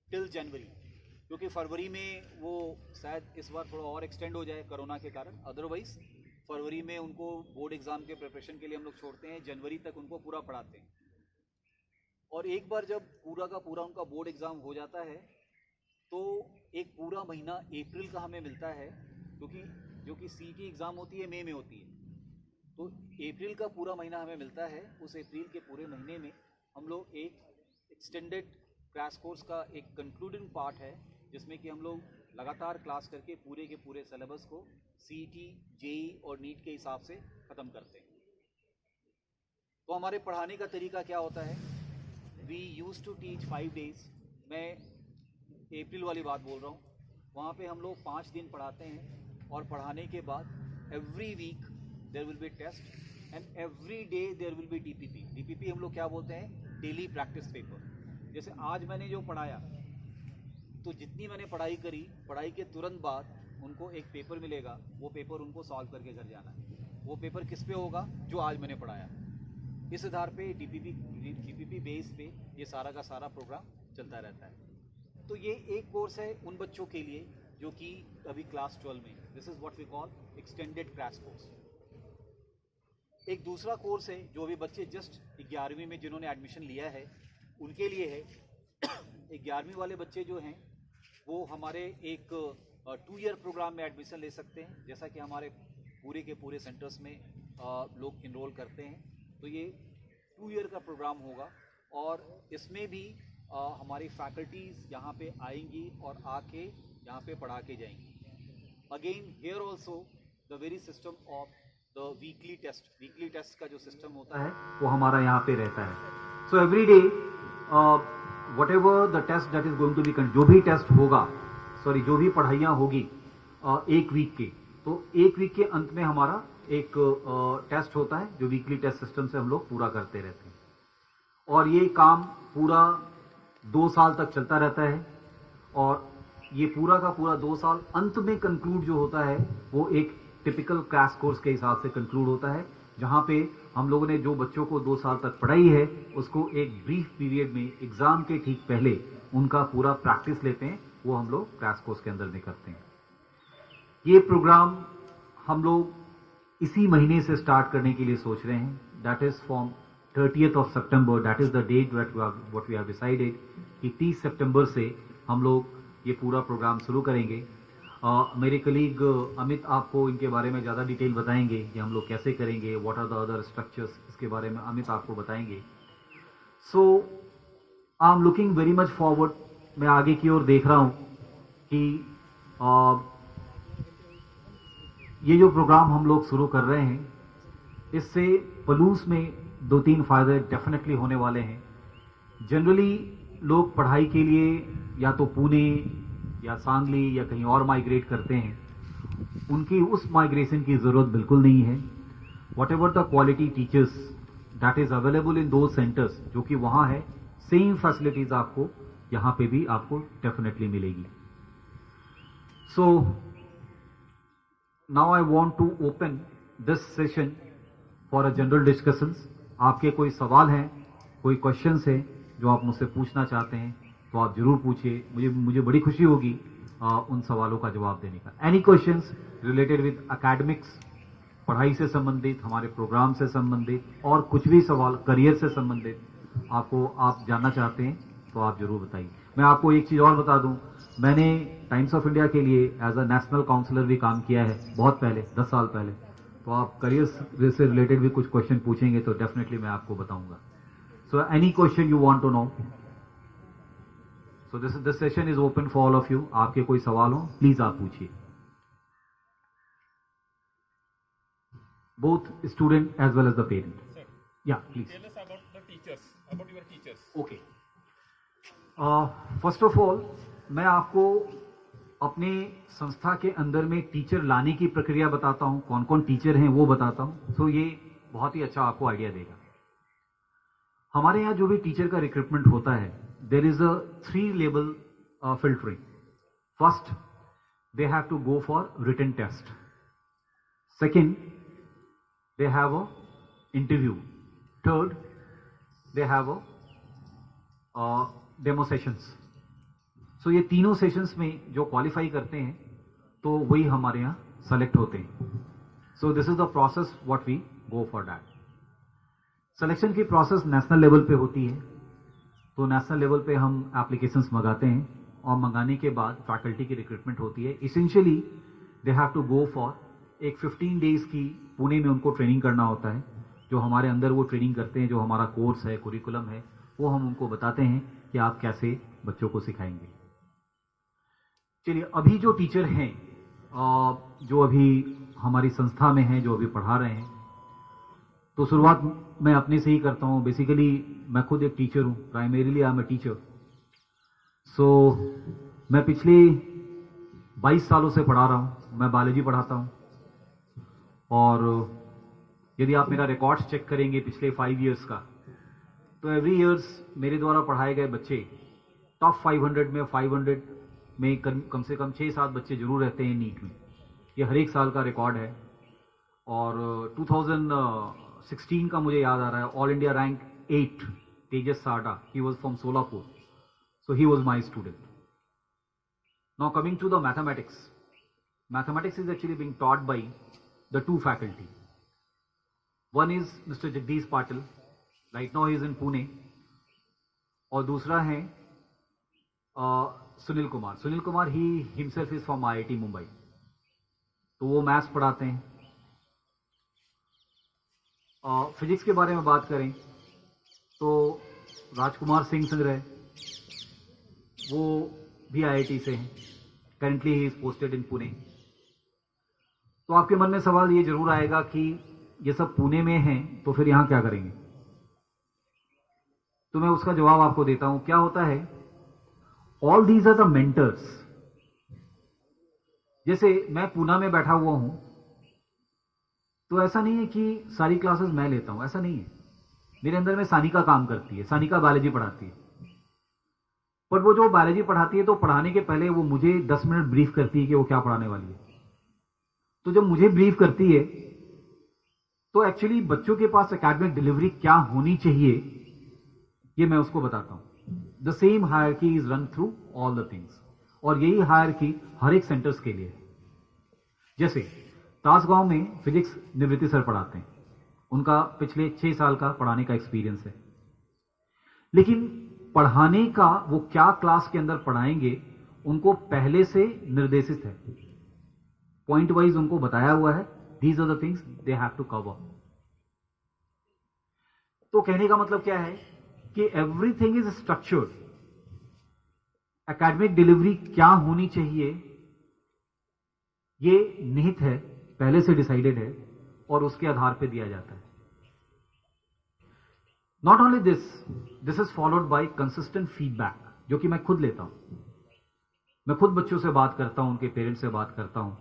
टिल जनवरी, क्योंकि फरवरी में वो शायद इस बार थोड़ा और एक्सटेंड हो जाए कोरोना के कारण। अदरवाइज फरवरी में उनको बोर्ड एग्ज़ाम के प्रिपरेशन के लिए हम लोग छोड़ते हैं, जनवरी तक उनको पूरा पढ़ाते हैं। और एक बार जब पूरा का पूरा उनका बोर्ड एग्ज़ाम हो जाता है तो एक पूरा महीना अप्रैल का हमें मिलता है, क्योंकि जो कि सीईटी एग्ज़ाम होती है मई में होती है। तो अप्रैल का पूरा महीना हमें मिलता है। उस अप्रैल के पूरे महीने में हम लोग एक एक्सटेंडेड क्रैश कोर्स का एक कंक्लूडिंग पार्ट है जिसमें कि हम लोग लगातार क्लास करके पूरे के पूरे सिलेबस को सीईटी, जेई और नीट के हिसाब से ख़त्म करते हैं। तो हमारे पढ़ाने का तरीका क्या होता है? We use to teach 5 days। मैं अप्रैल वाली बात बोल रहा हूँ। वहाँ पे हम लोग 5 दिन पढ़ाते हैं और पढ़ाने के बाद every week there will be test and every day there will be DPP. DPP हम लोग क्या बोलते हैं? Daily practice paper. जैसे आज मैंने जो पढ़ाया, तो जितनी मैंने पढ़ाई करी, पढ़ाई के तुरंत बाद उनको एक पेपर मिलेगा, वो पेपर उनको सॉल्व करके घर जाना है। वो पेपर किस पे होगा? जो आज मैंने पढ़ाया। इस आधार पे डीपीपी बेस पे ये सारा का सारा प्रोग्राम चलता रहता है। तो ये एक कोर्स है उन बच्चों के लिए जो कि अभी क्लास 12 में। This is what we call extended crash course. एक दूसरा कोर्स है जो अभी बच्चे जस्ट 11वीं में जिन्होंने एडमिशन लिया है उनके लिए है। 11वीं वाले बच्चे जो हैं वो हमारे एक 2 ईयर प्रोग्राम में एडमिशन ले सकते हैं, जैसा कि हमारे पूरे के पूरे सेंटर्स में लोग इनरोल करते हैं। तो ये 2 ईयर का प्रोग्राम होगा और इसमें भी हमारी फैकल्टीज़ यहाँ पे आएंगी और आके यहाँ पे पढ़ा के जाएंगी। Again here also the very system of the weekly test का जो सिस्टम होता है वो हमारा यहाँ पे रहता है। So every day whatever the test that is going to be, जो भी टेस्ट होगा, सॉरी जो भी पढ़ाइयाँ होगी एक वीक के, तो एक वीक के अंत में हमारा एक टेस्ट होता है जो वीकली टेस्ट सिस्टम से हम लोग पूरा करते रहते हैं। और ये काम पूरा 2 साल तक चलता रहता है और ये पूरा का पूरा 2 साल अंत में कंक्लूड जो होता है वो एक टिपिकल क्रैश कोर्स के हिसाब से कंक्लूड होता है, जहाँ पे हम लोगों ने जो बच्चों को 2 साल तक पढ़ाई है उसको एक ब्रीफ पीरियड में एग्जाम के ठीक पहले उनका पूरा प्रैक्टिस लेते हैं, वो हम लोग क्रैश कोर्स के अंदर में करते हैं। ये प्रोग्राम हम लोग इसी महीने से स्टार्ट करने के लिए सोच रहे हैं, that is from 30th of September, that is the date what we have decided कि 30 सितंबर से हम लोग ये पूरा प्रोग्राम शुरू करेंगे। मेरे कलीग अमित आपको इनके बारे में ज़्यादा डिटेल बताएंगे कि हम लोग कैसे करेंगे, what are the other structures, इसके बारे में अमित आपको बताएंगे। So I am looking very much forward, मैं आगे की ओर देख रहा हूँ कि ये जो प्रोग्राम हम लोग शुरू कर रहे हैं इससे पलूस में 2-3 फायदे डेफिनेटली होने वाले हैं। जनरली लोग पढ़ाई के लिए या तो पुणे या सांगली या कहीं और माइग्रेट करते हैं, उनकी उस माइग्रेशन की ज़रूरत बिल्कुल नहीं है। Whatever the quality teachers that is available in दो सेंटर्स, जो कि वहाँ है, सेम फैसिलिटीज आपको यहाँ पे भी आपको डेफिनेटली मिलेगी। So now I want to open this session for a general discussions. आपके कोई सवाल हैं, कोई क्वेश्चंस हैं जो आप मुझसे पूछना चाहते हैं तो आप जरूर पूछिए, मुझे बड़ी खुशी होगी उन सवालों का जवाब देने का। एनी क्वेश्चंस रिलेटेड विद एकेडमिक्स, पढ़ाई से संबंधित, हमारे प्रोग्राम से संबंधित, और कुछ भी सवाल करियर से संबंधित आप जानना चाहते हैं तो आप जरूर बताइए। मैं आपको एक चीज़ और बता दूं, मैंने टाइम्स ऑफ इंडिया के लिए एज अ नेशनल काउंसलर भी काम किया है बहुत पहले, 10 साल पहले। तो आप करियर से रिलेटेड भी कुछ क्वेश्चन पूछेंगे तो डेफिनेटली मैं आपको बताऊंगा। So any question you want to know, so this session is open for all of you. आपके कोई सवाल हो प्लीज आप पूछिए, both student as well as the parent. Sir, Yeah, please. tell us about the teachers, about your teachers. Okay. First of all, मैं आपको अपने संस्था के अंदर में टीचर लाने की प्रक्रिया बताता हूँ, कौन कौन टीचर हैं वो बताता हूँ। तो ये बहुत ही अच्छा आपको आइडिया देगा। हमारे यहाँ जो भी टीचर का रिक्रूटमेंट होता है, there is a 3 level filtering. First, they have to go for written test. Second, they have a interview. Third, they have a demo sessions. So ये तीनों सेशंस में जो क्वालिफाई करते हैं तो वही हमारे यहाँ सेलेक्ट होते हैं। So this is the process what we go for that. Selection की प्रोसेस नेशनल लेवल पे होती है, तो नेशनल लेवल पे हम एप्लीकेशंस मंगाते हैं और मंगाने के बाद फैकल्टी की रिक्रूटमेंट होती है। Essentially they have to go for एक 15 डेज की पुणे में उनको ट्रेनिंग करना होता है। जो हमारे अंदर वो ट्रेनिंग करते हैं, जो हमारा कोर्स है, कुरिकुलम है, वो हम उनको बताते हैं कि आप कैसे बच्चों को सिखाएंगे। चलिए, अभी जो टीचर हैं जो अभी हमारी संस्था में हैं, जो अभी पढ़ा रहे हैं, तो शुरुआत मैं अपने से ही करता हूँ। बेसिकली मैं खुद एक टीचर हूँ, primarily I am a teacher. So मैं पिछले 22 सालों से पढ़ा रहा हूँ। मैं बायोलॉजी पढ़ाता हूँ और यदि आप मेरा रिकॉर्ड्स चेक करेंगे पिछले 5 इयर्स का, तो एवरी इयर्स मेरे द्वारा पढ़ाए गए बच्चे टॉप 500 में कम से कम 6-7 बच्चे जरूर रहते हैं नीट में। ये हर एक साल का रिकॉर्ड है। और 2016 का मुझे याद आ रहा है, all India rank 8 Tejas Sada, he was from Solapur, so he was my student. Now coming to the mathematics is actually being taught by the 2 faculty. One is mister Jagdish Patil, right now he is in Pune, और दूसरा है Sunil Kumar. Sunil Kumar he himself is from IIT Mumbai, तो वो मैथ्स पढ़ाते हैं। फिजिक्स के बारे में बात करें तो राजकुमार सिंह संग्रह, वो भी IIT से हैं, currently he is posted in Pune. तो आपके मन में सवाल ये जरूर आएगा कि ये सब पुणे में हैं तो फिर यहां क्या करेंगे। तो मैं उसका जवाब आपको देता हूं। क्या होता है, all these are the mentors. जैसे मैं पूना में बैठा हुआ हूं, तो ऐसा नहीं है कि सारी क्लासेस मैं लेता हूं, ऐसा नहीं है। मेरे अंदर में सानिका काम करती है, सानिका बायोलॉजी पढ़ाती है, पर वो जो बायोलॉजी पढ़ाती है तो पढ़ाने के पहले वो मुझे 10 मिनट ब्रीफ करती है कि वो क्या पढ़ाने वाली है। तो जब मुझे ब्रीफ करती है तो एक्चुअली बच्चों के पास एकेडमिक डिलीवरी क्या होनी चाहिए ये मैं उसको बताता हूं। The same hierarchy is run through all the things, और यही हायरार्की हर एक सेंटर्स के लिए है। जैसे तासगांव में फिजिक्स निवृत्ति सर पढ़ाते हैं, उनका पिछले 6 साल का पढ़ाने का एक्सपीरियंस है, लेकिन पढ़ाने का वो क्या क्लास के अंदर पढ़ाएंगे उनको पहले से निर्देशित है, पॉइंट वाइज उनको बताया हुआ है, these are the things they have to cover. तो कहने का मतलब क्या है कि everything is structured. Academic delivery क्या होनी चाहिए ये निहित है, पहले से डिसाइडेड है, और उसके आधार पे दिया जाता है। Not only this is followed by consistent feedback, जो कि मैं खुद लेता हूं। मैं खुद बच्चों से बात करता हूं, उनके पेरेंट्स से बात करता हूं,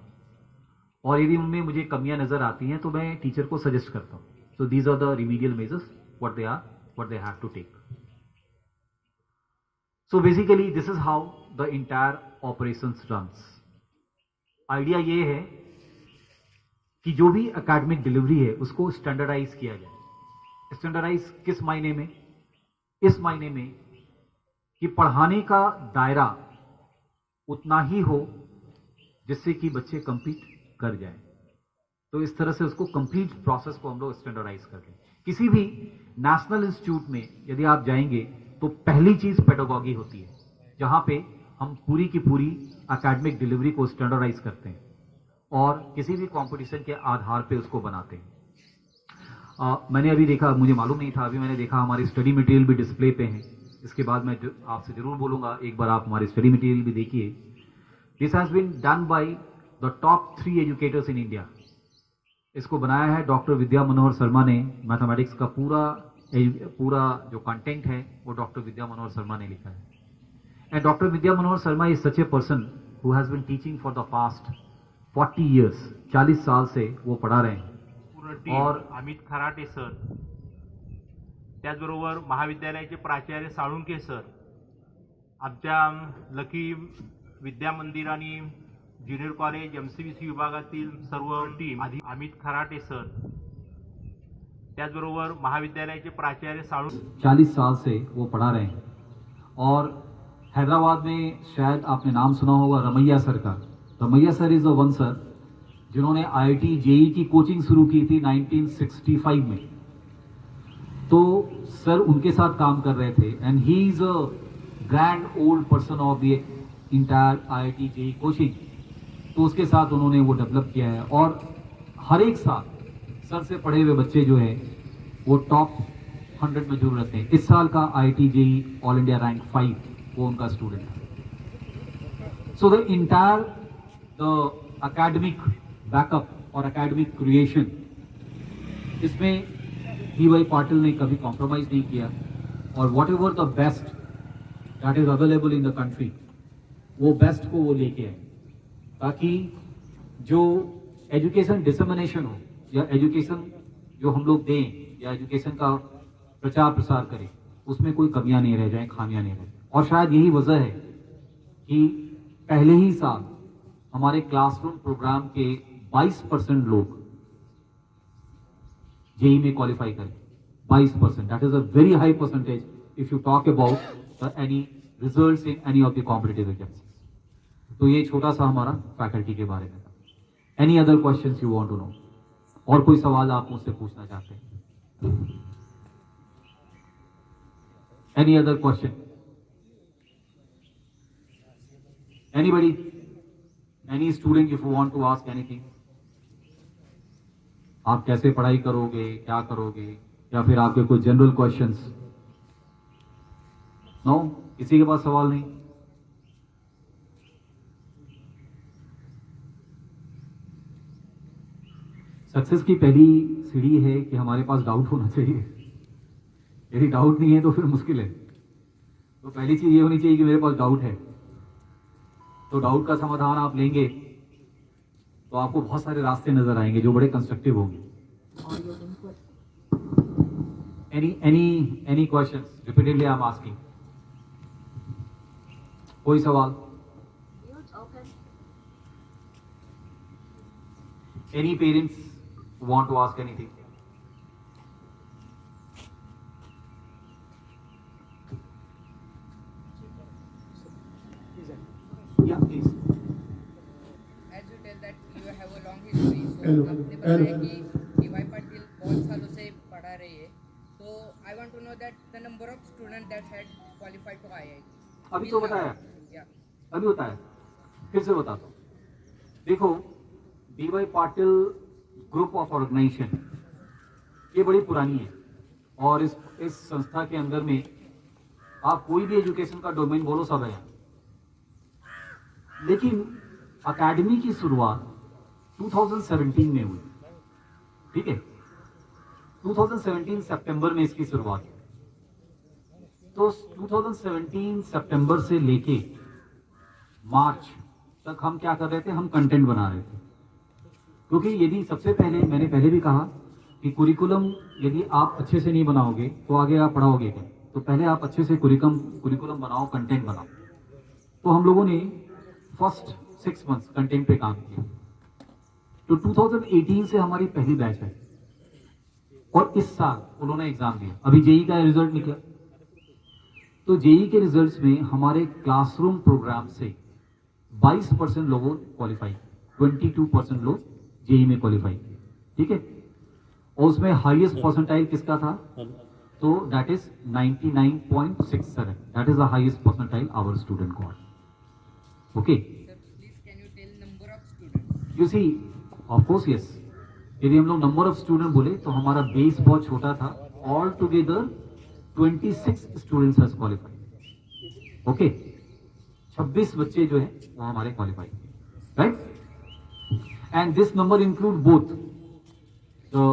और यदि उनमें मुझे कमियां नजर आती हैं तो मैं टीचर को सजेस्ट करता हूं। So these are the remedial measures what they have to take. So basically this is how the entire operations runs. Idea ये है कि जो भी एकेडमिक डिलीवरी है उसको स्टैंडर्डाइज किया जाए। स्टैंडर्डाइज किस मायने में? इस मायने में कि पढ़ाने का दायरा उतना ही हो जिससे कि बच्चे कंप्लीट कर जाएं। तो इस तरह से उसको कंप्लीट प्रोसेस को हम लोग स्टैंडर्डाइज करके, किसी भी नेशनल इंस्टीट्यूट में यदि आप जाएंगे तो पहली चीज पेडागॉजी होती है, जहां पे हम पूरी की पूरी एकेडमिक डिलीवरी को स्टैंडर्डाइज करते हैं और किसी भी कंपटीशन के आधार पे उसको बनाते हैं। मैंने अभी देखा, मुझे मालूम नहीं था, अभी मैंने देखा हमारे स्टडी मटेरियल भी डिस्प्ले पे हैं। इसके बाद मैं आपसे जरूर बोलूंगा, एक बार आप हमारे स्टडी मटेरियल भी देखिए। This has been done by the top 3 educators in India. इसको बनाया है डॉक्टर विद्या मनोहर शर्मा ने। मैथमेटिक्स का पूरा जो कंटेंट है वो डॉक्टर विद्या मनोहर शर्मा ने लिखा है। And doctor Vidya Manohar Sharma is such a person who has been teaching for the past 40 years, 40 साल से वो पढ़ा रहे हैं। पूर्ण टीम, और अमित खराटे सर, त्याचबरोबर महाविद्यालयाचे प्राचार्य साळुंके सर, आमच्या लकी विद्या मंदिर आणि ज्युनियर कॉलेज MCVC विभागातील सर्व टीम, अमित खराटे सर, त्याचबरोबर महाविद्यालयाचे प्राचार्य 40 साल से वो पढ़ा रहे हैं। और हैदराबाद में शायद आपने नाम सुना होगा रमैया सर का। Ramaiah sir is the one sir जिन्होंने IIT JEE की कोचिंग शुरू की थी 1965 में। तो सर उनके साथ काम कर रहे थे, and he is a grand old person of the entire IIT JEE coaching. तो उसके साथ उन्होंने वो डेवलप किया है, और हर एक साल सर से पढ़े हुए बच्चे जो है वो टॉप 100 में जरूर रहते हैं। इस साल का IIT JEE all India rank 5 वो उनका स्टूडेंट है। So the entire the academic backup और एकेडमिक क्रिएशन, इसमें DY पाटिल ने कभी कॉम्प्रोमाइज नहीं किया, और what ever the best that is available in the country वो बेस्ट को वो लेके आए, ताकि जो एजुकेशन डिसमिनेशन हो या एजुकेशन जो हम लोग दें या एजुकेशन का प्रचार प्रसार करें उसमें कोई कमियां नहीं रह जाए, खामियां नहीं रह जाए। और शायद यही वजह है कि पहले ही साल हमारे क्लासरूम प्रोग्राम के 22% लोग JEE में क्वालिफाई करें। 22%, that is a very high percentage if you talk about any results in any of the competitive exams. तो ये छोटा सा हमारा फैकल्टी के बारे में था। Any other questions you want to know? और कोई सवाल आप मुझसे पूछना चाहते हैं? Any other question? Anybody? Any student if you want to ask anything? आप कैसे पढ़ाई करोगे, क्या करोगे, या फिर आपके कोई जनरल क्वेश्चंस? नो? किसी के पास सवाल नहीं? सक्सेस की पहली सीढ़ी है कि हमारे पास डाउट होना चाहिए। यदि डाउट नहीं है तो फिर मुश्किल है। तो पहली चीज ये होनी चाहिए कि मेरे पास डाउट है। तो डाउट का समाधान आप लेंगे तो आपको बहुत सारे रास्ते नजर आएंगे जो बड़े कंस्ट्रक्टिव होंगे। Any question? Repeatedly I am asking. कोई सवाल? Any parents want to ask anything? Yeah, please. As you tell that you have a long history, so आपने बताया कि DY पाटिल बहुत सालों से पढ़ा रही है, तो I want to know that the number of students that had qualified to IIT. अभी तो बताया, Yeah. अभी बताया, फिर से बताता हूँ। देखो, DY Patil group of organization ये बड़ी पुरानी है और इस संस्था के अंदर में आप कोई भी एजुकेशन का डोमेन बोलो सब है। लेकिन एकेडमी की शुरुआत 2017 में हुई, ठीक है? 2017 सितंबर में इसकी शुरुआत हुई। तो 2017 सितंबर से लेके मार्च तक हम क्या कर रहे थे? हम कंटेंट बना रहे थे। क्योंकि यदि सबसे पहले, मैंने पहले भी कहा कि कुरिकुलम यदि आप अच्छे से नहीं बनाओगे तो आगे आप पढ़ाओगे क्या? तो पहले आप अच्छे से कुरिकुलम बनाओ, कंटेंट बनाओ। तो हम लोगों ने फर्स्ट 6 मंथ्स कंटेंट पे काम किया। तो 2018 से हमारी पहली बैच है और इस साल उन्होंने एग्जाम दिया। अभी जेई का रिजल्ट निकला, तो जेई के रिजल्ट्स में हमारे क्लासरूम प्रोग्राम से 22% लोगों क्वालिफाई, 22% लोग जेई में क्वालिफाई, ठीक है? और उसमें हाईएस्ट परसेंटाइल किसका था? तो that is 99.67, that is the highest percentile our student got. Okay, Sir, please can you tell number of students? You see, of course yes. यदि हम लोग नंबर ऑफ स्टूडेंट बोले तो हमारा बेस बहुत छोटा था। All together 26 students has qualified. Okay, 26 बच्चे जो है वो हमारे qualified, right? And this number include both the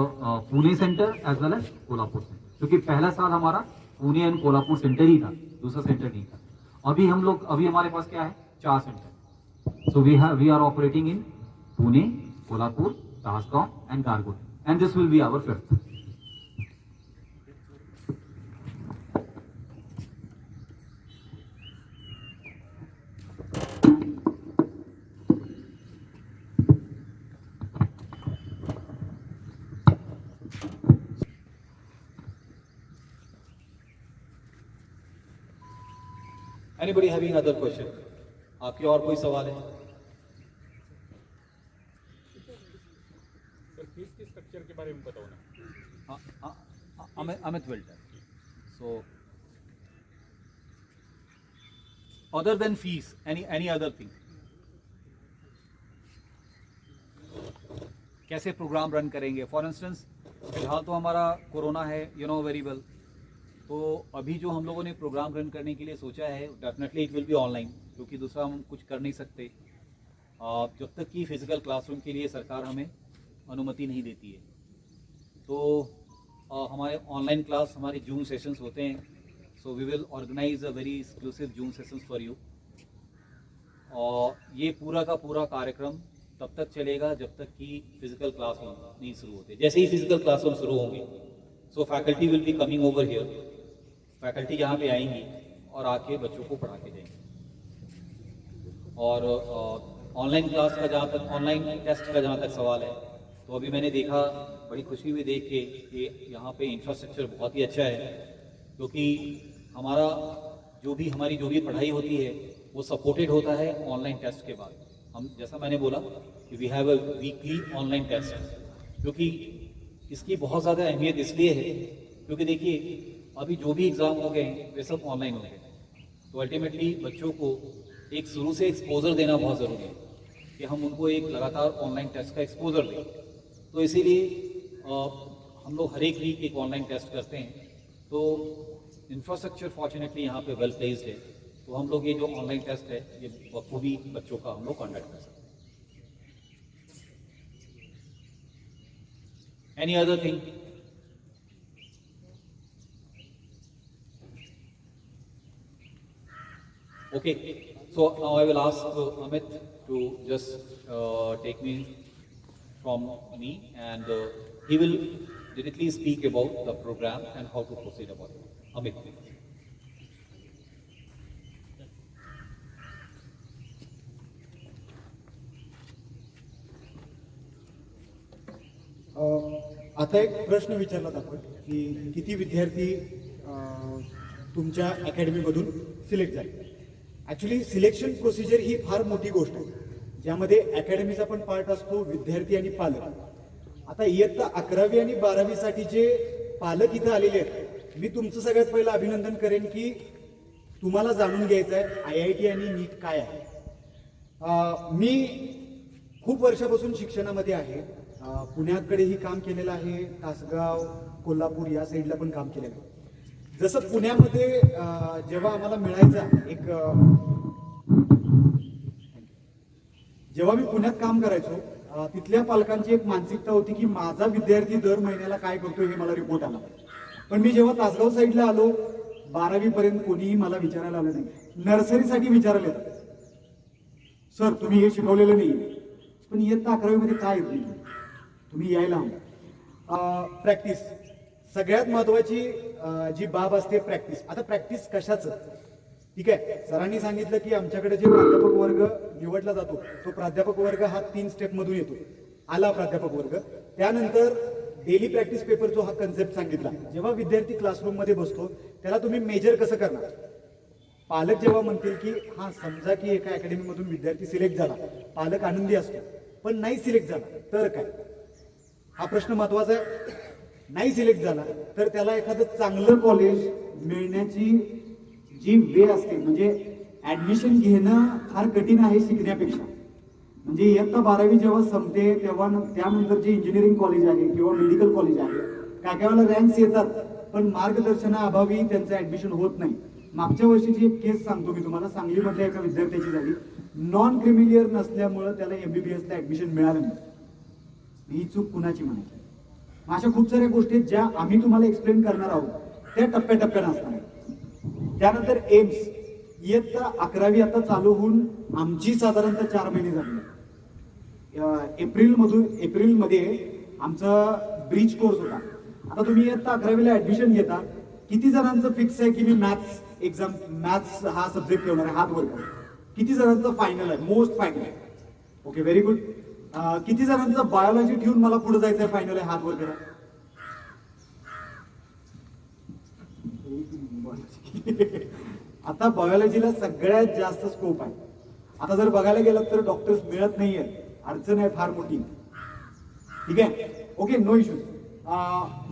Pune center as well as Kolhapur centre, क्योंकि पहला साल हमारा पुणे एंड कोल्हापुर सेंटर ही था, दूसरा सेंटर नहीं था। अभी हमारे पास क्या है? 4 centre. So we are operating in Pune, Kolhapur, Tasgaon and Gargol, and this will be our 5th। Anybody having other question? आपके और कोई सवाल है? सर फीस के स्ट्रक्चर के बारे में बताओ ना। Amit will tell. So, other than fees, any other thing? कैसे प्रोग्राम रन करेंगे? फॉर इंस्टेंस फिलहाल तो हमारा कोरोना है, यू नो वेरी वेल। तो अभी जो हम लोगों ने प्रोग्राम रन करने के लिए सोचा है, definitely it will be online, क्योंकि दूसरा हम कुछ कर नहीं सकते जब तक कि फिजिकल क्लासरूम के लिए सरकार हमें अनुमति नहीं देती है। तो हमारे ऑनलाइन क्लास, हमारे जूम सेशंस होते हैं। So we will organize a very exclusive Zoom sessions for you. और ये पूरा का पूरा कार्यक्रम तब तक चलेगा जब तक कि फिजिकल क्लासरूम नहीं शुरू होते। जैसे ही फिजिकल क्लासरूम शुरू होंगे, so faculty will be coming over here. Faculty यहाँ पे आएंगी और आके बच्चों को पढ़ा के जाएंगे। और ऑनलाइन क्लास का जहाँ तक, ऑनलाइन टेस्ट का जहाँ तक सवाल है, तो अभी मैंने देखा, बड़ी खुशी हुई देख के कि यहाँ पे इंफ्रास्ट्रक्चर बहुत ही अच्छा है, क्योंकि हमारी जो भी पढ़ाई होती है वो सपोर्टेड होता है ऑनलाइन टेस्ट के बाद। हम, जैसा मैंने बोला कि we have a weekly online test, क्योंकि इसकी बहुत ज़्यादा अहमियत इसलिए है क्योंकि देखिए अभी जो भी एग्ज़ाम हो गए हैं वे सब ऑनलाइन हो गए, तो अल्टीमेटली बच्चों को एक शुरू से एक्सपोजर देना बहुत ज़रूरी है कि हम उनको एक लगातार ऑनलाइन टेस्ट का एक्सपोजर दें। तो इसीलिए हम लोग हर एक वीक एक ऑनलाइन टेस्ट करते हैं। तो इंफ्रास्ट्रक्चर फॉर्चुनेटली यहाँ पे वेल प्लेस्ड है, तो हम लोग ये जो ऑनलाइन टेस्ट है ये बखूबी बच्चों का हम लोग कंडक्ट कर सकते हैं। Any other thing? Okay, so now I will ask Amit to just take me from me and he will directly speak about the program and how to proceed about it. Amit, please. आता एक प्रश्न विचारलात आपण की किती विद्यार्थी तुमच्या अकॅडमीमधून सिलेक्ट झाले. ॲक्च्युली सिलेक्शन प्रोसिजर ही फार मोठी गोष्ट आहे, ज्यामध्ये अकॅडमीचा पण पार्ट असतो, विद्यार्थी आणि पालक. आता इयत्ता 11वी आणि 12वी साठी जे पालक इथं आलेले आहेत, मी तुमचं सगळ्यात पहिलं अभिनंदन करेन की तुम्हाला जाणून घ्यायचं आहे IIT आणि नीट काय आहे. मी खूप वर्षापासून शिक्षणामध्ये आहे. पुण्याकडेही काम केलेलं आहे, तासगाव, कोल्हापूर या साईडला पण काम केलेलं आहे. जसं पुण्यामध्ये जेव्हा आम्हाला मिळायचा जेव्हा मी पुण्यात काम करायचो, तिथल्या पालकांची एक मानसिकता होती की माझा विद्यार्थी दर महिन्याला काय करतो हे मला रिपोर्ट आला. पण मी जेव्हा तासगाव साईडला आलो, 12वी पर्यंत कोणीही मला विचारायला आलं नाही. नर्सरीसाठी विचारायला येतात, सर तुम्ही हे शिकवलेलं नाही, पण इयत्ता 11वी मध्ये काय येत नाही, तुम्ही यायला हवं. प्रॅक्टिस सगळ्यात महत्वाची जी बाब असते प्रॅक्टिस. आता प्रॅक्टिस कशाचं, ठीक आहे, सरांनी सांगितलं की आमच्याकडे जे प्राध्यापक वर्ग निवडला जातो तो प्राध्यापक वर्ग हा 3 स्टेप मधून येतो. आला प्राध्यापक वर्ग, त्यानंतर डेली प्रॅक्टिस पेपर जो हा कन्सेप्ट सांगितला. जेव्हा विद्यार्थी क्लासरूम मध्ये बसतो त्याला तुम्ही मेजर कसं करणार. पालक जेव्हा म्हणतील की हा समजा की एका अकॅडमीमधून विद्यार्थी सिलेक्ट झाला, पालक आनंदी असतो, पण नाही सिलेक्ट झाला तर काय, हा प्रश्न महत्वाचा आहे. नाही सिलेक्ट झाला तर त्याला एखादं चांगलं कॉलेज मिळण्याची जी वे असते, म्हणजे ऍडमिशन घेणं फार कठीण आहे शिकण्यापेक्षा. म्हणजे इयत्ता 12वी जेव्हा संपते तेव्हा त्यानंतर जे इंजिनिअरिंग कॉलेज आहे किंवा मेडिकल कॉलेज आहे, काय काय वेळेला रँक्स येतात पण मार्गदर्शनाअभावी त्यांचं ऍडमिशन होत नाही. मागच्या वर्षीची एक केस सांगतो मी तुम्हाला. सांगलीमधल्या एका विद्यार्थ्याची झाली, नॉन क्रिमिलियर नसल्यामुळे त्याला MBBS ला ऍडमिशन मिळालं नाही. ही चूक कुणाची म्हणायची. अशा खूप साऱ्या गोष्टी ज्या आम्ही तुम्हाला एक्सप्लेन करणार आहोत त्या टप्प्याटप्प्यानं असणार. त्यानंतर एम्स इयत्ता 11वी आता चालू होऊन आमची साधारणतः 4 महिने झाले. एप्रिलमध्ये आमचा ब्रिज कोर्स होता. आता तुम्ही इयत्ता 11वीला ऍडमिशन घेता, किती जणांचं फिक्स आहे की मी मॅथ्स हा सब्जेक्ट ठेवणार आहे, हात वर करा. किती जणांचं फायनल आहे, मोस्ट फायनल आहे. Okay, very good. किती जणांचं बायोलॉजी ठेवून मला पुढे जायचं आहे, फायनल आहे, हात वर करा. आता बायोलॉजीला सगळ्यात जास्त स्कोप आहे. आता जर बघायला गेलं तर डॉक्टर्स मिळत नाहीये, अडचण आहे फार मोठी. ठीक आहे, ओके, नो इश्यू.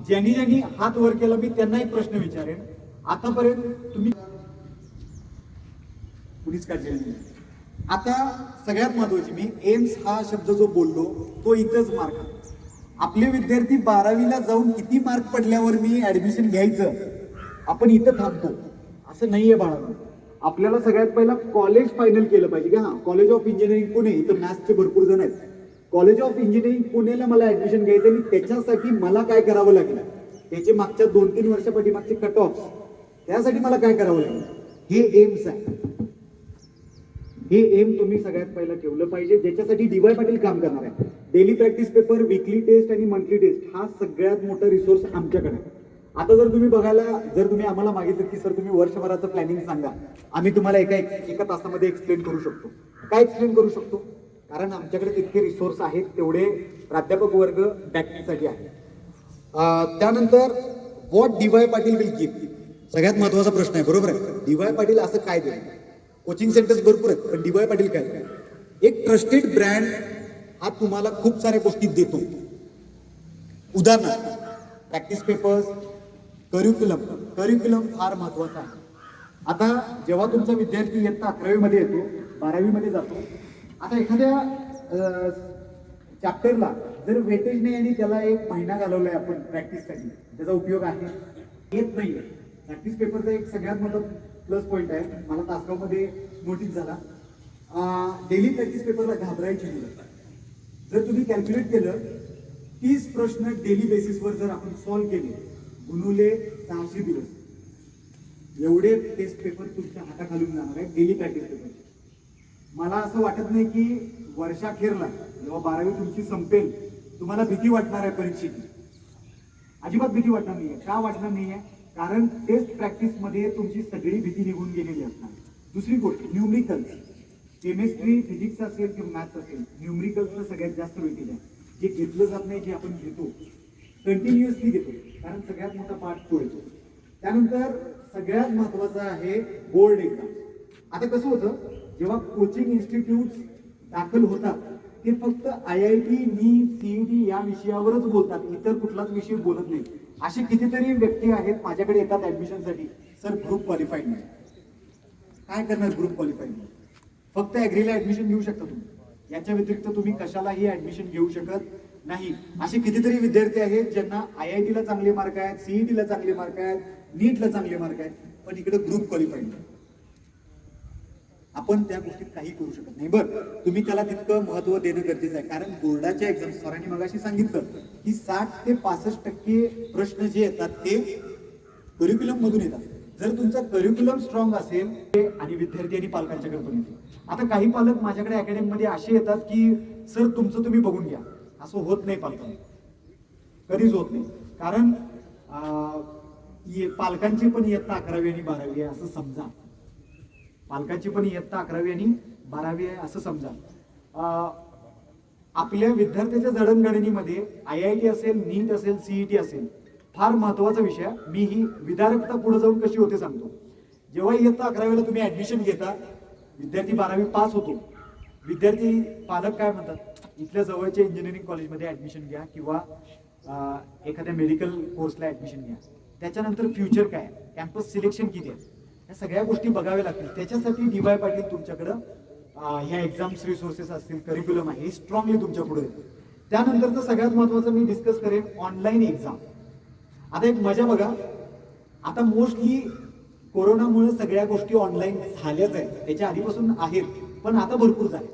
ज्यांनी हात वर केला मी त्यांना एक प्रश्न विचारेन. आतापर्यंत तुम्ही कुणीच काढलेलं नाही. आता सगळ्यात महत्वाची, मी एम्स हा शब्द जो बोललो तो इथंच मार्क. आपले विद्यार्थी 12वीला जाऊन किती मार्क पडल्यावर मी ऍडमिशन घ्यायचं, आपण इथं थांबतो असं नाहीये बाळांनो. आपल्याला सगळ्यात पहिला कॉलेज फायनल केलं पाहिजे की हा कॉलेज ऑफ इंजिनिअरिंग पुणे, इथं मॅथ्सचे भरपूर जण आहेत. कॉलेज ऑफ इंजिनिअरिंग पुणेला मला ऍडमिशन घ्यायचं आणि त्याच्यासाठी मला काय करावं लागेल, त्याचे मागच्या 2-3 वर्षापाठीमागचे कट ऑफ, त्यासाठी मला काय करावं लागेल, हे एम्स आहे. हे एम तुम्ही सगळ्यात पहिला ठेवलं पाहिजे, ज्याच्यासाठी DY पाटील काम करणार आहे. Daily practice paper, weekly test आणि मंथली टेस्ट हा सगळ्यात मोठा रिसोर्स आमच्याकडे आहे. आता जर तुम्ही आम्हाला मागितलं की सर तुम्ही वर्षभराचं प्लॅनिंग सांगा, आम्ही तुम्हाला एका तासामध्ये एक्सप्लेन करू शकतो. काय एक्सप्लेन करू शकतो, कारण आमच्याकडे तितके रिसोर्स आहेत, तेवढे प्राध्यापक वर्ग बॅकिंगसाठी आहे. त्यानंतर what DY Patil will give, सगळ्यात महत्वाचा प्रश्न आहे, बरोबर आहे. DY पाटील असं काय देईल. कोचिंग सेंटर्स भरपूर आहेत, पण DY पाटील काय, एक ट्रस्टेड ब्रँड हा तुम्हाला खूप साऱ्या गोष्टी देतो. उदाहरणार्थ प्रॅक्टिस पेपर्स, करिक्युलम फार महत्वाचा आहे. आता जेव्हा तुमचा विद्यार्थी इयत्ता 11वी येतो, 12वी जातो, आता एखाद्या चॅप्टरला जर वेटेज नाही आणि त्याला 1 महिना घालवलाय आपण प्रॅक्टिससाठी, त्याचा उपयोग आहे येत नाहीये. प्रॅक्टिस पेपरचा एक सगळ्यात मोठा प्लस पॉईंट आहे, मला तासगावमध्ये नोटीस झाला. डेली प्रॅक्टिस पेपरला घाबरायची मुलं. जर तुम्ही कॅल्क्युलेट केलं 30 प्रश्न डेली बेसिसवर जर आपण सॉल्व्ह केले, गुणुले 600 दिवस, एवढे टेस्ट पेपर तुमच्या हाताखालून जाणार आहे डेली प्रॅक्टिस पेपर. मला असं वाटत नाही की वर्षाखेरला जेव्हा 12वी तुमची संपेल तुम्हाला भीती वाटणार आहे परीक्षेची. अजिबात भीती वाटणार नाहीये. का वाटणार नाहीये? कारण टेस्ट प्रॅक्टिसमध्ये तुमची सगळी भीती निघून गेलेली असणार. दुसरी गोष्ट, न्यूमरिकल्स, केमिस्ट्री, फिजिक्स असेल किंवा मॅथ्स असेल, न्यूमरिकल्सचं सगळ्यात जास्त वेटेज आहे. जे घेतलं जात नाही, जे आपण घेतो कंटिन्युअसली घेतो, कारण सगळ्यात मोठा पार्ट तो येतो. त्यानंतर सगळ्यात महत्वाचं आहे बोर्ड एक्झाम. आता कसं होतं, जेव्हा कोचिंग इन्स्टिट्यूट दाखल होतात ते फक्त IIT, NEET, CET या विषयावरच बोलतात, इतर कुठलाच विषय बोलत नाही. असे कितीतरी व्यक्ती आहेत माझ्याकडे येतात ऍडमिशनसाठी, सर ग्रुप क्वालिफाईड नाही. काय करणार ग्रुप क्वालिफाईड नाही? फक्त ऍग्रीला ऍडमिशन घेऊ शकता तुम्ही, याच्या व्यतिरिक्त तुम्ही कशालाही ऍडमिशन घेऊ शकत नाही. असे कितीतरी विद्यार्थी आहेत ज्यांना IIT ला चांगले मार्क आहेत, CET ला चांगले मार्क आहेत, NEET ला चांगले मार्क आहेत, पण इकडे ग्रुप क्वालिफाईड नाही. आपण त्या गोष्टीत काही करू शकत नाही. बरं, तुम्ही त्याला तितकं महत्व देणं गरजेचं आहे, कारण बोर्डाच्या एक्झाम, सरांनी मगाशी सांगितलं की 60 ते 65% प्रश्न जे येतात ते करिक्युलम मधून येतात. जर तुमचा करिक्युलम स्ट्रॉंग असेल आणि विद्यार्थी आणि पालकांच्याकडे पण येते. आता काही पालक माझ्याकडे अकॅडमीमध्ये असे येतात की सर तुमचं तुम्ही बघून घ्या. असं होत नाही पालकांना, कधीच होत नाही. कारण पालकांची पण इयत्ता 11वी आणि 12वी आहे असं समजा, पालकांची पण इयत्ता 11वी आणि 12वी आहे असं समजा. आपल्या विद्यार्थ्याच्या जडणघडणीमध्ये IIT असेल, NEET असेल, CET असेल, फार महत्वाचा विषय. मी ही विदारकता पुढे जाऊन कशी होते सांगतो. जेव्हा इयत्ता 11वीला तुम्ही ऍडमिशन घेता, विद्यार्थी 12वी पास होतो, विद्यार्थी पालक काय म्हणतात, इथल्या जवळच्या इंजिनिअरिंग कॉलेजमध्ये ऍडमिशन घ्या किंवा एखाद्या मेडिकल कोर्सला ऍडमिशन घ्या. त्याच्यानंतर फ्युचर काय, कॅम्पस सिलेक्शन किती आहे, या सगळ्या गोष्टी बघाव्या लागतील. त्याच्यासाठी DY पाटील तुमच्याकडं ह्या एक्झाम्स रिसोर्सेस असतील, करिक्युलम आहे, हे स्ट्रॉंगली तुमच्या पुढे येतं. त्यानंतरचं सगळ्यात महत्वाचं मी डिस्कस करेन ऑनलाईन एक्झाम. आता एक मजा बघा, आता मोस्टली कोरोनामुळे सगळ्या गोष्टी ऑनलाईन झाल्याच आहेत, त्याच्या आधीपासून आहेत, पण आता भरपूर झाले.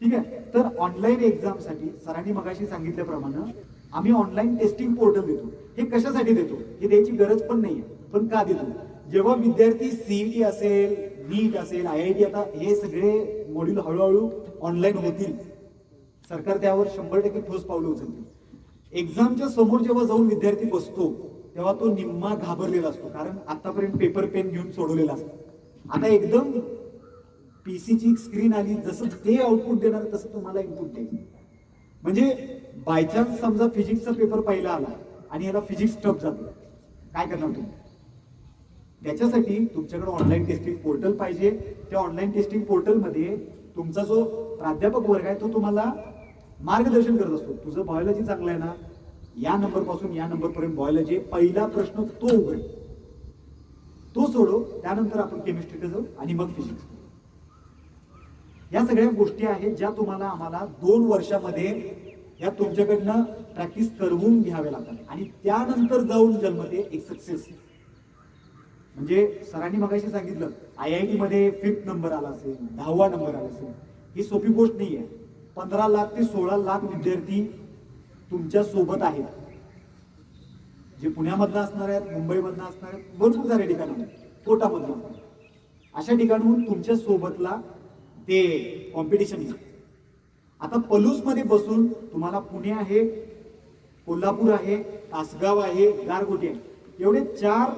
ठीक आहे, तर ऑनलाईन एक्झामसाठी सरांनी मगाशी सांगितल्याप्रमाणे आम्ही ऑनलाईन टेस्टिंग पोर्टल देतो. हे कशासाठी देतो, हे द्यायची गरज पण नाहीये, पण का देतो? जेव्हा विद्यार्थी CET असेल, NEET असेल, IIT, आता हे सगळे मॉड्यूल हळूहळू ऑनलाईन होतील, सरकार त्यावर 100% ठोस पावलं उचलतील. एक्झामच्या समोर जेव्हा जाऊन विद्यार्थी बसतो तेव्हा तो निम्मा घाबरलेला असतो, कारण आतापर्यंत पेपर पेन घेऊन सोडवलेला असतो. आता एकदम PCची स्क्रीन आली, जसं ते आउटपुट देणार तसं तुम्हाला इनपुट देईल. म्हणजे बायचान्स समजा फिजिक्सचा पेपर पहिला आला आणि याला फिजिक्स टफ जातो, काय करणार तुम्ही? त्याच्यासाठी तुमच्याकडे ऑनलाईन टेस्टिंग पोर्टल पाहिजे. त्या ऑनलाईन टेस्टिंग पोर्टलमध्ये तुमचा जो प्राध्यापक वर्ग आहे तो तुम्हाला मार्गदर्शन करत असतो. तुझं बायोलॉजी चांगलं आहे ना, या नंबर पासून या नंबर पर्यंत बायोलॉजी, पहिला प्रश्न तो उघड, तो सोडव, त्यानंतर आपण केमिस्ट्रीकडे जाऊ आणि मग फिजिक्स. या सगळ्या गोष्टी आहेत ज्या तुम्हाला आम्हाला 2 वर्षामध्ये या तुमच्याकडनं प्रॅक्टिस करवून घ्याव्या लागतात आणि त्यानंतर जाऊन जन्मते एक सक्सेस. म्हणजे सरांनी मगाशी सांगितलं IIT मध्ये 5th नंबर आला असेल, 10वा नंबर आला असेल, ही सोपी गोष्ट नाही आहे. 15 लाख ते 16 लाख विद्यार्थी तुमच्या सोबत आहेत, जे पुण्यामधनं असणार आहेत, मुंबईमधनं असणार आहेत, भरपूर सारे ठिकाणी, कोटामधनं असणार. अशा ठिकाणून तुमच्या सोबतला ते कॉम्पिटिशन आहे. आता पलूसमध्ये बसून तुम्हाला पुणे आहे, कोल्हापूर आहे, तासगाव आहे, गारगोटी आहे, एवढे 4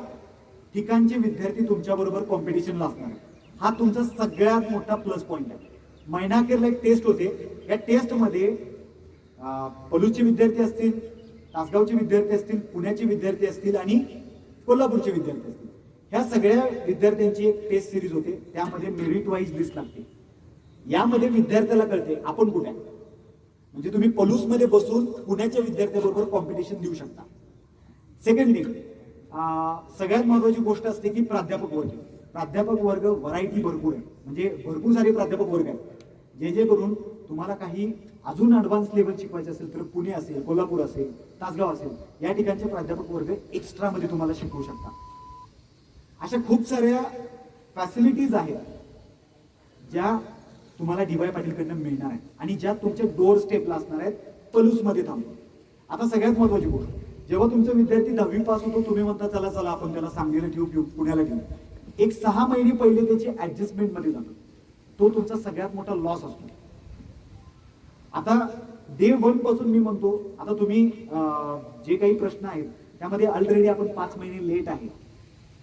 ठिकाणचे विद्यार्थी तुमच्या बरोबर कॉम्पिटिशनला असणार. हा तुमचा सगळ्यात मोठा प्लस पॉईंट आहे. महिनाअखेरला एक टेस्ट होते, या टेस्टमध्ये पलूसचे विद्यार्थी असतील, तासगावचे विद्यार्थी असतील, पुण्याचे विद्यार्थी असतील आणि कोल्हापूरचे विद्यार्थी असतील, ह्या सगळ्या विद्यार्थ्यांची एक टेस्ट सिरीज होते. त्यामध्ये मेरिट वाईज लिस्ट लागते. यामध्ये विद्यार्थ्याला कळते आपण कुठे आहे. म्हणजे तुम्ही पलूसमध्ये बसून पुण्याच्या विद्यार्थ्यांबरोबर कॉम्पिटिशन देऊ शकता. सेकंड थिंग, सगळ्यात महत्वाची गोष्ट असते की प्राध्यापक वर्ग. प्राध्यापक वर्ग व्हरायटी भरपूर आहे, म्हणजे भरपूर सारे प्राध्यापक वर्ग आहेत, जे करून तुम्हाला काही अजून ॲडव्हान्स लेवल शिकवायचे असेल तर पुणे असेल, कोल्हापूर असेल, तासगाव असेल, या ठिकाणचे प्राध्यापक वर्ग एक्स्ट्रामध्ये तुम्हाला शिकवू शकता. अशा खूप साऱ्या फॅसिलिटीज आहेत ज्या तुम्हाला डी वाय पाटीलकडनं मिळणार आहेत आणि ज्या तुमच्या डोअर स्टेपला असणार आहेत पलूसमध्ये थांबून. आता सगळ्यात महत्वाची गोष्ट, जेव्हा तुमचा विद्यार्थी 10वी पास होतो, तुम्ही म्हणता चला चला आपण त्याला सांगलीला ठेवू, पुण्याला ठेवू, एक 6 महिने पहिले त्याची ऍडजस्टमेंटमध्ये जातो. तो तुमचा सगळ्यात मोठा लॉस असतो. आता डे 1 पासून मी म्हणतो, आता तुम्ही जे काही प्रश्न आहेत त्यामध्ये ऑलरेडी आपण 5 महिने लेट आहे,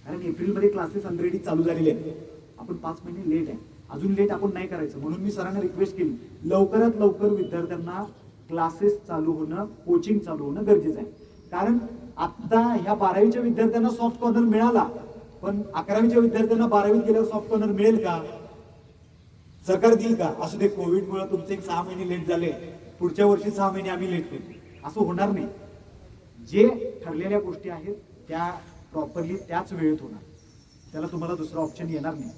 कारण एप्रिलमध्ये क्लासेस ऑलरेडी चालू झालेले आहेत. आपण 5 महिने लेट आहे, अजून लेट आपण नाही करायचं. म्हणून मी सरांना रिक्वेस्ट केली, लवकरात लवकर विद्यार्थ्यांना क्लासेस चालू होणं, कोचिंग चालू होणं गरजेचं आहे. कारण आता ह्या 12वीच्या विद्यार्थ्यांना सॉफ्ट कॉर्नर मिळाला, पण 11वीच्या विद्यार्थ्यांना 12वीत गेल्यावर सॉफ्ट कॉर्नर मिळेल का? सरकार देईल का? असू दे, कोविडमुळे तुमचे 6 महिने लेट झाले, पुढच्या वर्षी 6 महिने आम्ही लेट करू, असं होणार नाही. जे ठरलेल्या गोष्टी आहेत त्या प्रॉपरली त्याच वेळेत होणार, त्याला तुम्हाला दुसरा ऑप्शन येणार नाही.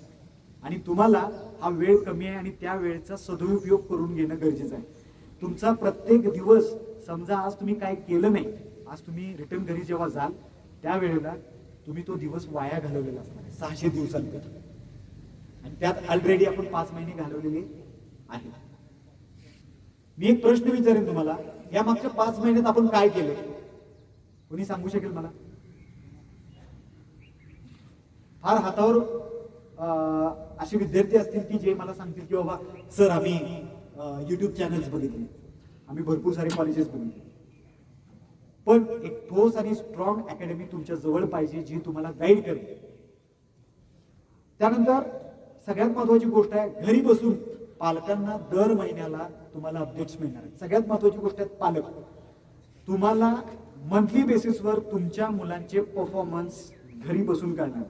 आणि तुम्हाला हा वेळ कमी आहे आणि त्या वेळेचा सदुपयोग करून घेणं गरजेचं आहे. तुमचा प्रत्येक दिवस, समजा आज तुम्ही काय केलं नाही, आज तुम्ही रिटर्न घरी जेव्हा जाल त्यावेळेला तुम्ही तो दिवस वाया घालवलेला असणार आहे 600 दिवसांपैकी, आणि त्यात ऑलरेडी आपण 5 महिने घालवलेले आहेत. मी एक प्रश्न विचारेन तुम्हाला, या मागच्या 5 महिन्यात आपण काय केलं? कोणी सांगू शकेल मला? फार हातावर असे विद्यार्थी असतील की जे मला सांगतील की बाबा सर आम्ही युट्यूब चॅनल्स बघितले, आम्ही भरपूर सारे कॉलेजेस बघितले, पण एक ठोस आणि स्ट्रॉंग अकॅडमी तुमच्या जवळ पाहिजे जी तुम्हाला गाईड करेल. त्यानंतर सगळ्यात महत्वाची गोष्ट आहे, घरी बसून पालकांना दर महिन्याला तुम्हाला अपडेट्स मिळणार आहेत. सगळ्यात महत्वाची गोष्ट आहे, पालक तुम्हाला मंथली बेसिसवर तुमच्या मुलांचे परफॉर्मन्स घरी बसून काढणार.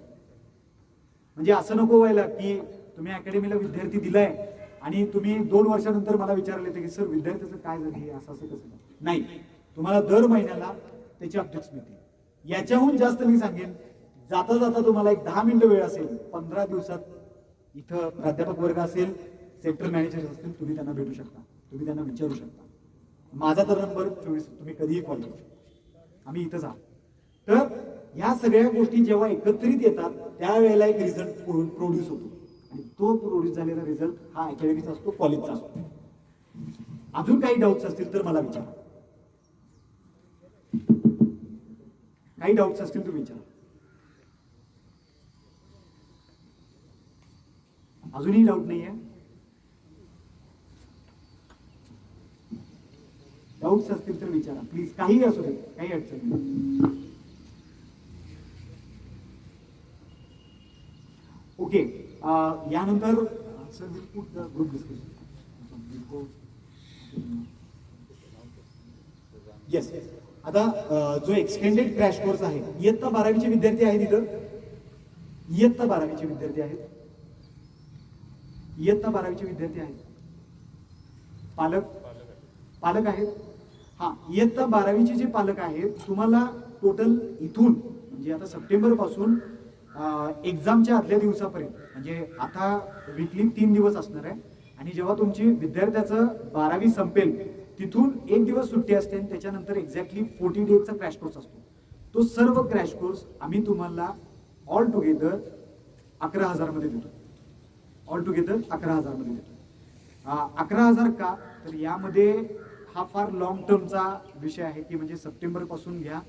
म्हणजे असं नको व्हायला की तुम्ही अकॅडमीला विद्यार्थी दिलाय आणि तुम्ही 2 वर्षानंतर मला विचारले होते की सर विद्यार्थ्याचं काय झालं, असं कसं नाही. तुम्हाला दर महिन्याला त्याचे अपडेट्स मिळतील. याच्याहून जास्त मी सांगेन, जाता जाता तुम्हाला एक 10 मिनिटं वेळ असेल, 15 दिवसात इथं प्राध्यापक वर्ग असेल, सेक्टर मॅनेजर असतील, तुम्ही त्यांना भेटू शकता, तुम्ही त्यांना विचारू शकता. माझा तर नंबर 24, तुम्ही कधीही कॉल करू शकता, आम्ही इथंच आहोत. तर ह्या सगळ्या गोष्टी जेव्हा एकत्रित येतात त्यावेळेला एक रिझल्ट प्रोड्यूस होतो, आणि तो प्रोड्यूस झालेला रिझल्ट हा अकॅडमीचा असतो, कॉलेजचा असतो. अजून काही डाऊट्स असतील तर मला विचारा, काही डाऊट्स असतील तर विचारा. अजूनही डाऊट नाही आहे? डाऊट्स असतील तर विचारा प्लीज, काही असू दे, काही अडचण नाही. ओके, यानंतर सर ग्रुप डिस्कशन. येस, आता जो एक्सटेंडेड क्रॅश कोर्स आहे, इयत्ता 12वीचे विद्यार्थी आहेत इथं, इयत्ता 12वीचे विद्यार्थी आहेत, इयत्ता 12वीचे विद्यार्थी आहेत, पालक आहेत. हा, इयत्ता 12वीचे जे पालक आहेत, तुम्हाला टोटल इथून म्हणजे आता सप्टेंबर पासून एक्झामच्या आदल्या दिवसापर्यंत, म्हणजे आता वीकली 3 दिवस असणार आहे, आणि जेव्हा तुमची विद्यार्थ्याचं 12वी संपेल तिथून 1 दिवस सुट्टी असते, आणि त्याच्यानंतर एक्झॅक्टली 40 डेजचा क्रॅश कोर्स असतो. तो सर्व क्रॅश कोर्स आम्ही तुम्हाला ऑल टुगेदर 11,000 मध्ये देतो. ऑल टुगेदर 11,000 मध्ये देतो. 11,000 का? तर यामध्ये हा फार लॉंग टर्मचा विषय आहे की म्हणजे सप्टेंबर पासून घ्या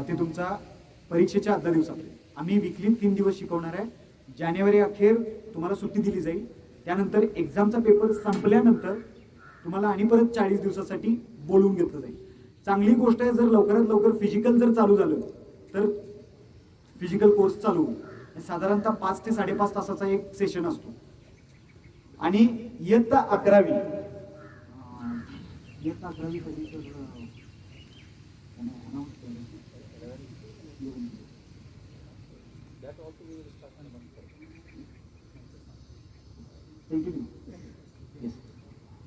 ते तुमचा परीक्षेच्या आदल्या दिवसापर्यंत. आम्ही वीकली 3 दिवस शिकवणार आहे. जानेवारी अखेर तुम्हाला सुट्टी दिली जाईल. त्यानंतर एक्झामचा पेपर संपल्यानंतर तुम्हाला आणि परत 40 दिवसासाठी बोलवून घेतलं जाईल. चांगली गोष्ट आहे, जर लवकरात लवकर फिजिकल जर चालू झालं तर फिजिकल कोर्स चालू होईल. साधारणतः 5 ते 5.5 तासाचा एक सेशन असतो. आणि इयत्ता 11वी कधी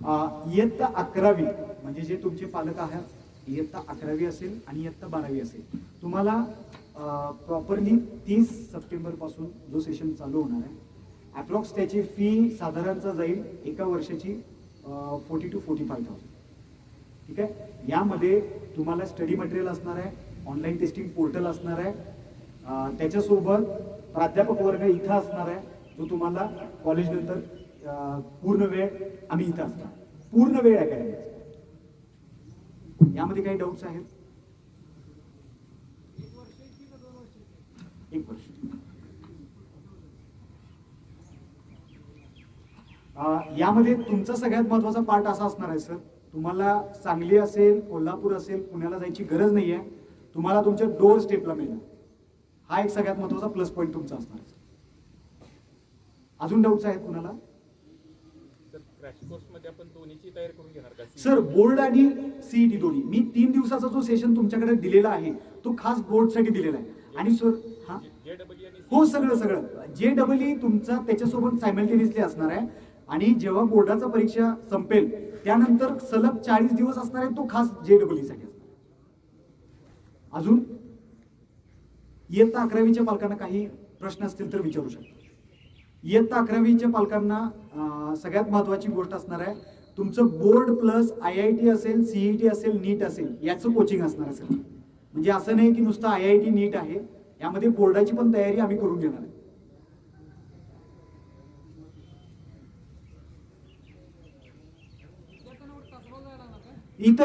इयत्ता 11वी म्हणजे जे तुमचे पालक आहेत इयत्ता 11वी असेल आणि इयत्ता 12वी असेल, तुम्हाला प्रॉपरली 30 सप्टेंबर पासून जो सेशन चालू होणार आहे, अप्रॉक्स त्याची फी साधारणतः जाईल एका वर्षाची 40 to 45,000. ठीक आहे. यामध्ये तुम्हाला स्टडी मटेरियल असणार आहे, ऑनलाईन टेस्टिंग पोर्टल असणार आहे, त्याच्यासोबत प्राध्यापक वर्ग इथं असणार आहे, जो तुम्हाला कॉलेज नंतर पूर्ण वेळ आम्ही इथं असणार, पूर्ण वेळ अकॅडमी. यामध्ये काही डाऊट्स आहेत? एक वर्ष. यामध्ये तुमचा सगळ्यात महत्वाचा पार्ट असा असणार आहे सर, तुम्हाला सांगली असेल, कोल्हापूर असेल, पुण्याला जायची गरज नाही आहे, तुम्हाला तुमच्या डोअर स्टेपला मिळणार. हा एक सगळ्यात महत्वाचा प्लस पॉईंट तुमचा असणार आहे. अजून डाऊट्स आहेत कुणाला? क्रॅश कोर्स मध्ये आपण दोन्हीची तयारी करून घेणार का? सर बोर्ड आणि सीईटी दोन्ही. मी 3 दिवसाचा जो सेशन तुमच्याकडे दिलेला आहे तो खास बोर्डसाठी दिलेला आहे. आणि सर हा हो सगळं JEE तुमचा त्याच्यासोबत सायमल्टेनियसली असणार आहे. आणि जेव्हा बोर्डाचा परीक्षा संपेल त्यानंतर सलग 40 दिवस असणार आहे, तो खास JEE साठी असणार. अजून इयत्ता 11वीच्या पालकांना काही प्रश्न असतील तर विचारू शकता. इयत्ता 11वीच्या पालकांना सगळ्यात महत्वाची गोष्ट असणार आहे, तुमचं बोर्ड प्लस IIT असेल, CET असेल, नीट असेल, याचं कोचिंग असणार असेल. म्हणजे असं नाही की नुसतं IIT नीट आहे, यामध्ये बोर्डाची पण तयारी आम्ही करून घेणार आहे.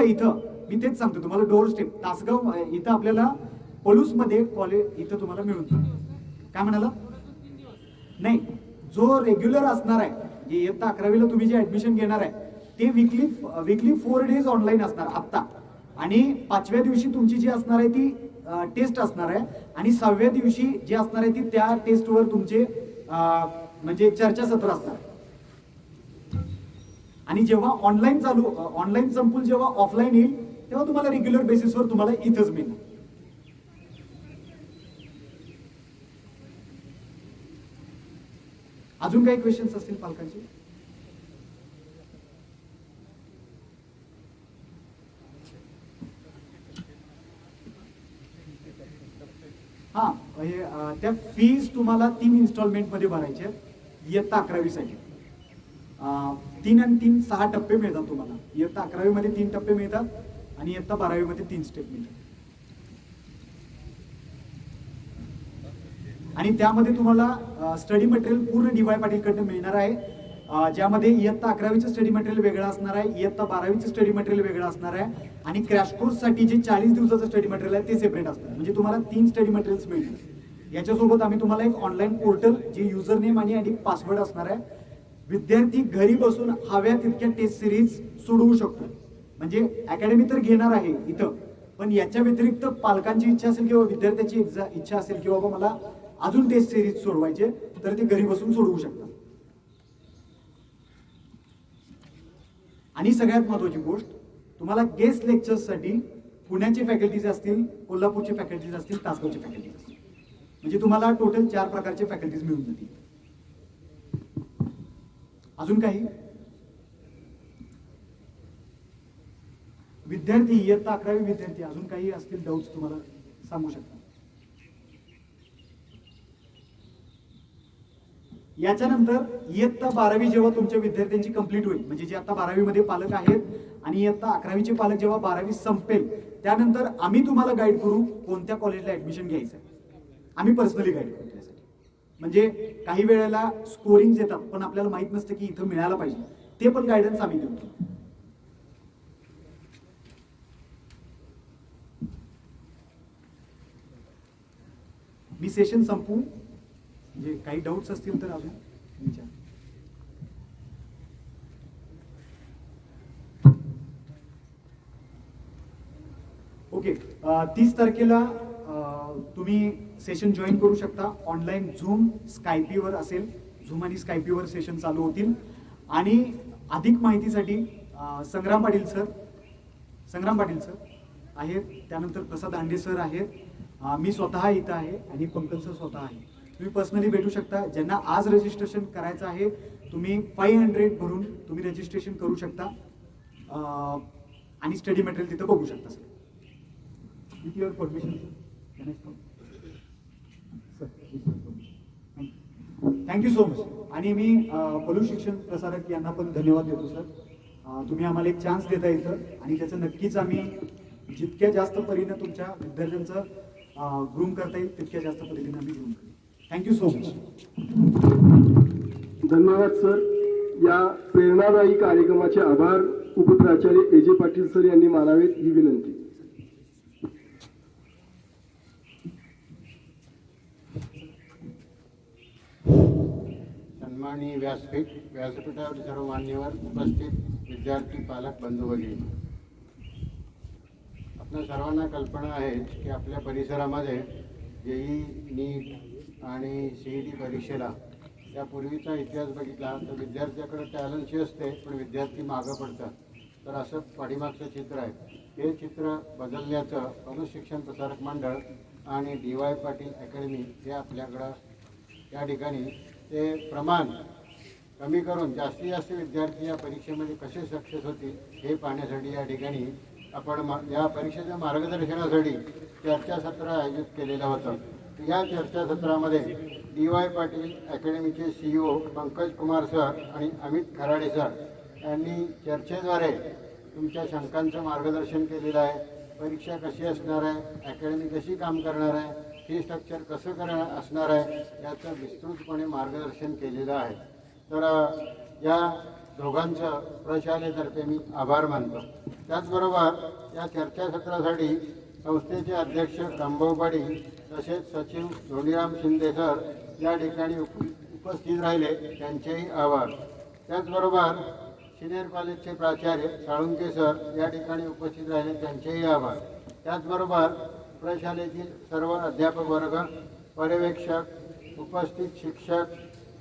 इथं मी तेच सांगतो तुम्हाला, डोअर स्टेप तासगाव इथं आपल्याला पलूसमध्ये कॉलेज इथं तुम्हाला मिळून जाईल. काय म्हणाला? नाही, जो रेग्युलर असणार आहे, जे इयत्ता 11वीला तुम्ही जे ऍडमिशन घेणार आहे ते वीकली 4 डेज ऑनलाईन असणार आत्ता. आणि 5व्या दिवशी तुमची जी असणार आहे ती टेस्ट असणार आहे. आणि 6व्या दिवशी जे असणार आहे ती त्या टेस्टवर तुमचे म्हणजे चर्चासत्र असणार. आणि जेव्हा ऑनलाईन संपून जेव्हा ऑफलाईन येईल तेव्हा तुम्हाला रेग्युलर बेसिसवर तुम्हाला इथंच मिळणार. अजून काही क्वेश्चन्स असतील पालकांचे? हा, त्या फीज तुम्हाला 3 इन्स्टॉलमेंट मध्ये भरायच्या इयत्ता 11वी साठी. 3 आणि 3 6 टप्पे मिळतात तुम्हाला. इयत्ता 11वी मध्ये 3 टप्पे मिळतात आणि इयत्ता 12वी मध्ये 3 स्टेप मिळतात. आणि त्यामध्ये तुम्हाला स्टडी मटेरियल पूर्ण DY पाटीलकडून मिळणार आहे, ज्यामध्ये इयत्ता 11वीचं स्टडी मटेरियल वेगळं असणार आहे, इयत्ता 12वीचं स्टडी मटेरियल वेगळं असणार आहे, आणि क्रॅश कोर्ससाठी जे 40 दिवसाचं स्टडी मटेरियल आहे ते सेपरेट असणार. म्हणजे तुम्हाला 3 स्टडी मटेरियल्स मिळतील. याच्यासोबत आम्ही तुम्हाला एक ऑनलाईन पोर्टल, जे युजर नेम आणि पासवर्ड असणार आहे. विद्यार्थी घरी बसून हव्या तितक्या टेस्ट सिरीज सोडवू शकतो. म्हणजे अकॅडमी तर घेणार आहे इथं, पण याच्या व्यतिरिक्त पालकांची इच्छा असेल किंवा विद्यार्थ्याची इच्छा असेल की बाबा मला अजून टेस्ट सिरीज सोडवायचे, तर ते घरी बसून सोडवू शकतात. आणि सगळ्यात महत्वाची गोष्ट, तुम्हाला गेस्ट लेक्चर्ससाठी पुण्याचे फॅकल्टीज असतील, कोल्हापूरचे फॅकल्टीज असतील, तासगावचे फॅकल्टीज असतील. म्हणजे तुम्हाला टोटल 4 प्रकारचे फॅकल्टीज मिळून जातील. अजून काही विद्यार्थी, इयत्ता 11वी विद्यार्थी, अजून काही असतील डाऊट्स तुम्हाला सांगू शकता? याच्यानंतर इयत्ता 12वी जेव्हा तुमच्या विद्यार्थ्यांची कंप्लीट होईल, म्हणजे जे आता 12वी मध्ये पालक आहेत आणि इयत्ता 11वीचे पालक जेव्हा 12वी संपेल त्यानंतर आम्ही तुम्हाला गाईड करू कोणत्या कॉलेजला ऍडमिशन घ्यायचं आहे. आम्ही पर्सनली गाईड करू त्यासाठी. म्हणजे काही वेळेला स्कोरिंग येतात पण आपल्याला माहित नसतं की इथं मिळायला पाहिजे, ते पण गायडन्स आम्ही देतो. मी सेशन संपवू, म्हणजे काही डाऊट्स असतील तर अजून विचार. ओके, 30 तारखेला तुम्ही सेशन जॉईन करू शकता. ऑनलाईन झूम स्कायपीवर असेल, झूम आणि स्कायपीवर सेशन चालू होतील. आणि अधिक माहितीसाठी संग्राम पाटील सर आहेत, त्यानंतर प्रसाद आंडे सर आहेत, मी स्वतः इथं आहे आणि पंकज सर स्वतः आहे. तुम्ही पर्सनली भेटू शकता. ज्यांना आज रजिस्ट्रेशन करायचं आहे तुम्ही 500 भरून तुम्ही रजिस्ट्रेशन करू शकता आणि स्टडी मटेरियल तिथं बघू शकता sir. With your permission sir. Thank you so much. आणि मी पलू शिक्षण प्रसारक यांना पण धन्यवाद देतो सर. तुम्ही आम्हाला एक चान्स देता इथं आणि त्याचं नक्कीच आम्ही जितक्या जास्त परीने तुमच्या विद्यार्थ्यांचं ग्रूम करता येईल तितक्या जास्त पद्धतीने आम्ही ग्रूम करू. Thank you so much. धन्यवाद सर. या प्रेरणादायी कार्यक्रमाचे आभार उपप्राचार्य ए.जे. पाटील सर यांनी मानावेत ही विनंती. सन्माननीय व्यासपीठावर सर्व मान्यवर उपस्थित विद्यार्थी पालक बंधू भगिनी, आपल्या सर्वांना कल्पना आहे की आपल्या परिसरामध्ये जेई नीट आणि CET परीक्षेला यापूर्वीचा इतिहास बघितला तर विद्यार्थ्याकडे टॅलंटची असते पण विद्यार्थी मागं पडतात. तर असं पाठीमागचं चित्र आहे. हे चित्र बदलण्याचं पलू शिक्षण प्रसारक मंडळ आणि DY पाटील अकॅडमी हे आपल्याकडं या ठिकाणी ते प्रमाण कमी करून जास्तीत जास्त विद्यार्थी या परीक्षेमध्ये कसे सक्सेस होतील हे पाहण्यासाठी या ठिकाणी आपण या परीक्षेच्या मार्गदर्शनासाठी चर्चासत्र आयोजित केलेलं होतं. या चर्चासत्रामध्ये DY पाटील अकॅडमीचे CEO पंकज कुमार सर आणि अमित खराडे सर यांनी चर्चेद्वारे तुमच्या शंकांचं मार्गदर्शन केलेलं आहे. परीक्षा कशी असणार आहे, अकॅडमी कशी काम करणार आहे, फी स्ट्रक्चर कसं असणार आहे याचं विस्तृतपणे मार्गदर्शन केलेलं आहे. तर या दोघांचं प्रशालेतर्फे मी आभार मानतो. त्याचबरोबर या चर्चासत्रासाठी संस्थेचे अध्यक्ष रामभाऊ पाटील तसेच सचिव धोंडीराम शिंदे सर या ठिकाणी उपस्थित राहिले, त्यांचेही आभार. त्याचबरोबर सिनियर कॉलेजचे प्राचार्य साळुंके सर या ठिकाणी उपस्थित राहिले, त्यांचेही आभार. त्याचबरोबर प्रशालेतील सर्व अध्यापक वर्ग, पर्यवेक्षक, उपस्थित शिक्षक,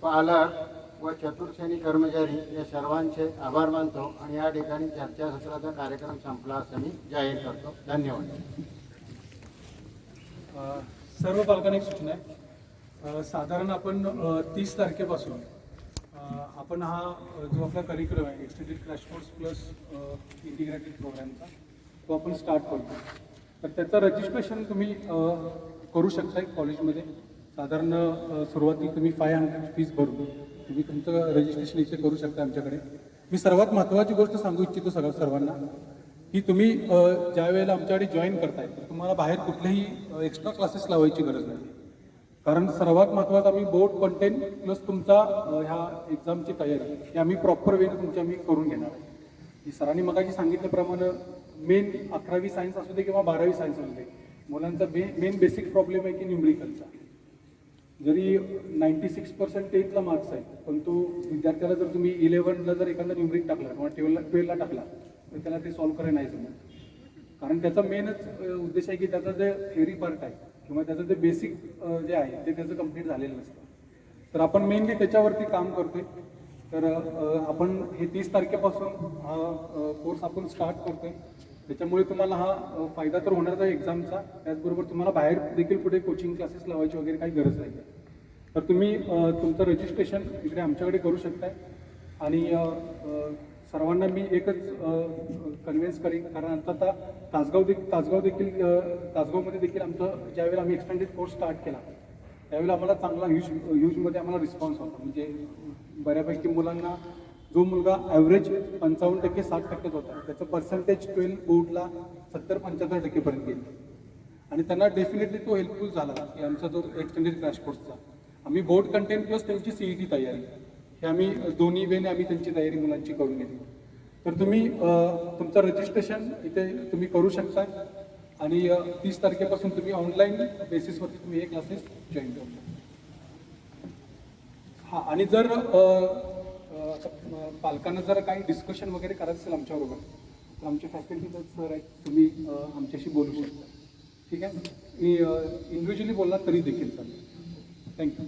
पालक व चतुर्श्रेणी कर्मचारी या सर्वांचे आभार मानतो आणि या ठिकाणी चर्चासत्राचा कार्यक्रम संपला असं मी जाहीर करतो. धन्यवाद. सर्व पालकांना एक सूचना आहे. साधारण आपण 30 तारखेपासून आपण हा जो आपला करिक्युलम आहे extended crash course plus integrated प्रोग्रामचा तो आपण स्टार्ट करतो. तर त्याचं रजिस्ट्रेशन तुम्ही करू शकता कॉलेजमध्ये. साधारण सुरुवाती तुम्ही 500 फीस भरून तुम्ही तुमचं रजिस्ट्रेशन इथे करू शकता आमच्याकडे. मी सर्वात महत्त्वाची गोष्ट सांगू इच्छितो सर्वांना की तुम्ही ज्या वेळेला आमच्याकडे जॉईन करताय तर तुम्हाला बाहेर कुठलेही एक्स्ट्रा क्लासेस लावायची गरज नाही. कारण सर्वात महत्त्वाचं आम्ही बोर्ड कंटेंट प्लस तुमचा ह्या एक्झामची तयारी ही आम्ही प्रॉपर वेने तुमची आम्ही करून घेणार आहे. की सरांनी मगाशी सांगितल्याप्रमाणे मेन 11वी सायन्स असू दे किंवा 12वी सायन्स असू दे, मुलांचा मेन बेसिक प्रॉब्लेम आहे की न्यूमरिकलचा. जरी 96% 10th मार्क्स आहे पण तो विद्यार्थ्याला जर तुम्ही 11ला जर एखादा न्यूमरिक टाकला किंवा 12ला टाकला तर त्याला ते सॉल्व्ह करायला नाही जमत. कारण त्याचा मेनच उद्देश आहे की त्याचा जे थेअरी पार्ट आहे किंवा त्याचं जे बेसिक जे आहे ते त्याचं कम्प्लीट झालेलं नसतं. तर आपण मेनली त्याच्यावरती काम करतोय. तर आपण हे 30 तारखेपासून हा कोर्स आपण स्टार्ट करतोय. त्याच्यामुळे तुम्हाला हा फायदा तर होणारच आहे एक्झामचा. त्याचबरोबर तुम्हाला बाहेर देखील कुठे कोचिंग क्लासेस लावायची वगैरे काही गरज नाही. तर तुम्ही तुमचं रजिस्ट्रेशन इकडे आमच्याकडे करू शकताय. आणि सर्वांना मी एकच कन्व्हिन्स करेन, कारण आता तासगावमध्ये देखील आमचं ज्यावेळेला आम्ही एक्सटेंडेड कोर्स स्टार्ट केला त्यावेळेला आम्हाला चांगला ह्यूजमध्ये आम्हाला रिस्पॉन्स होता. म्हणजे बऱ्यापैकी मुलांना जो मुलगा ॲव्हरेज 55% 60% होता त्याचं पर्सेंटेज 12 बोर्डला 70-75% पर्यंत गेलं. आणि त्यांना डेफिनेटली तो हेल्पफुल झाला की आमचा जो एक्सटेंडेड क्रॅश कोर्सचा आम्ही बोर्ड कंटेंट प्लस त्यांची CET तयारी हे आम्ही दोन्ही वेने आम्ही त्यांची तयारी मुलांची करून घेतली. तर तुम्ही तुमचं रजिस्ट्रेशन इथे तुम्ही करू शकता आणि 30 तारखेपासून तुम्ही ऑनलाईन बेसिसवरती तुम्ही हे क्लासेस जॉईन करू शकता. हां, आणि जर पालकांना जर काही डिस्कशन वगैरे करायचं असेल आमच्याबरोबर तर आमचे फॅकल्टीचे सर आहेत, तुम्ही आमच्याशी बोलू शकता. ठीक आहे, मी इंडिव्हिज्युअली बोलला तरी देखील चालेल. थँक्यू.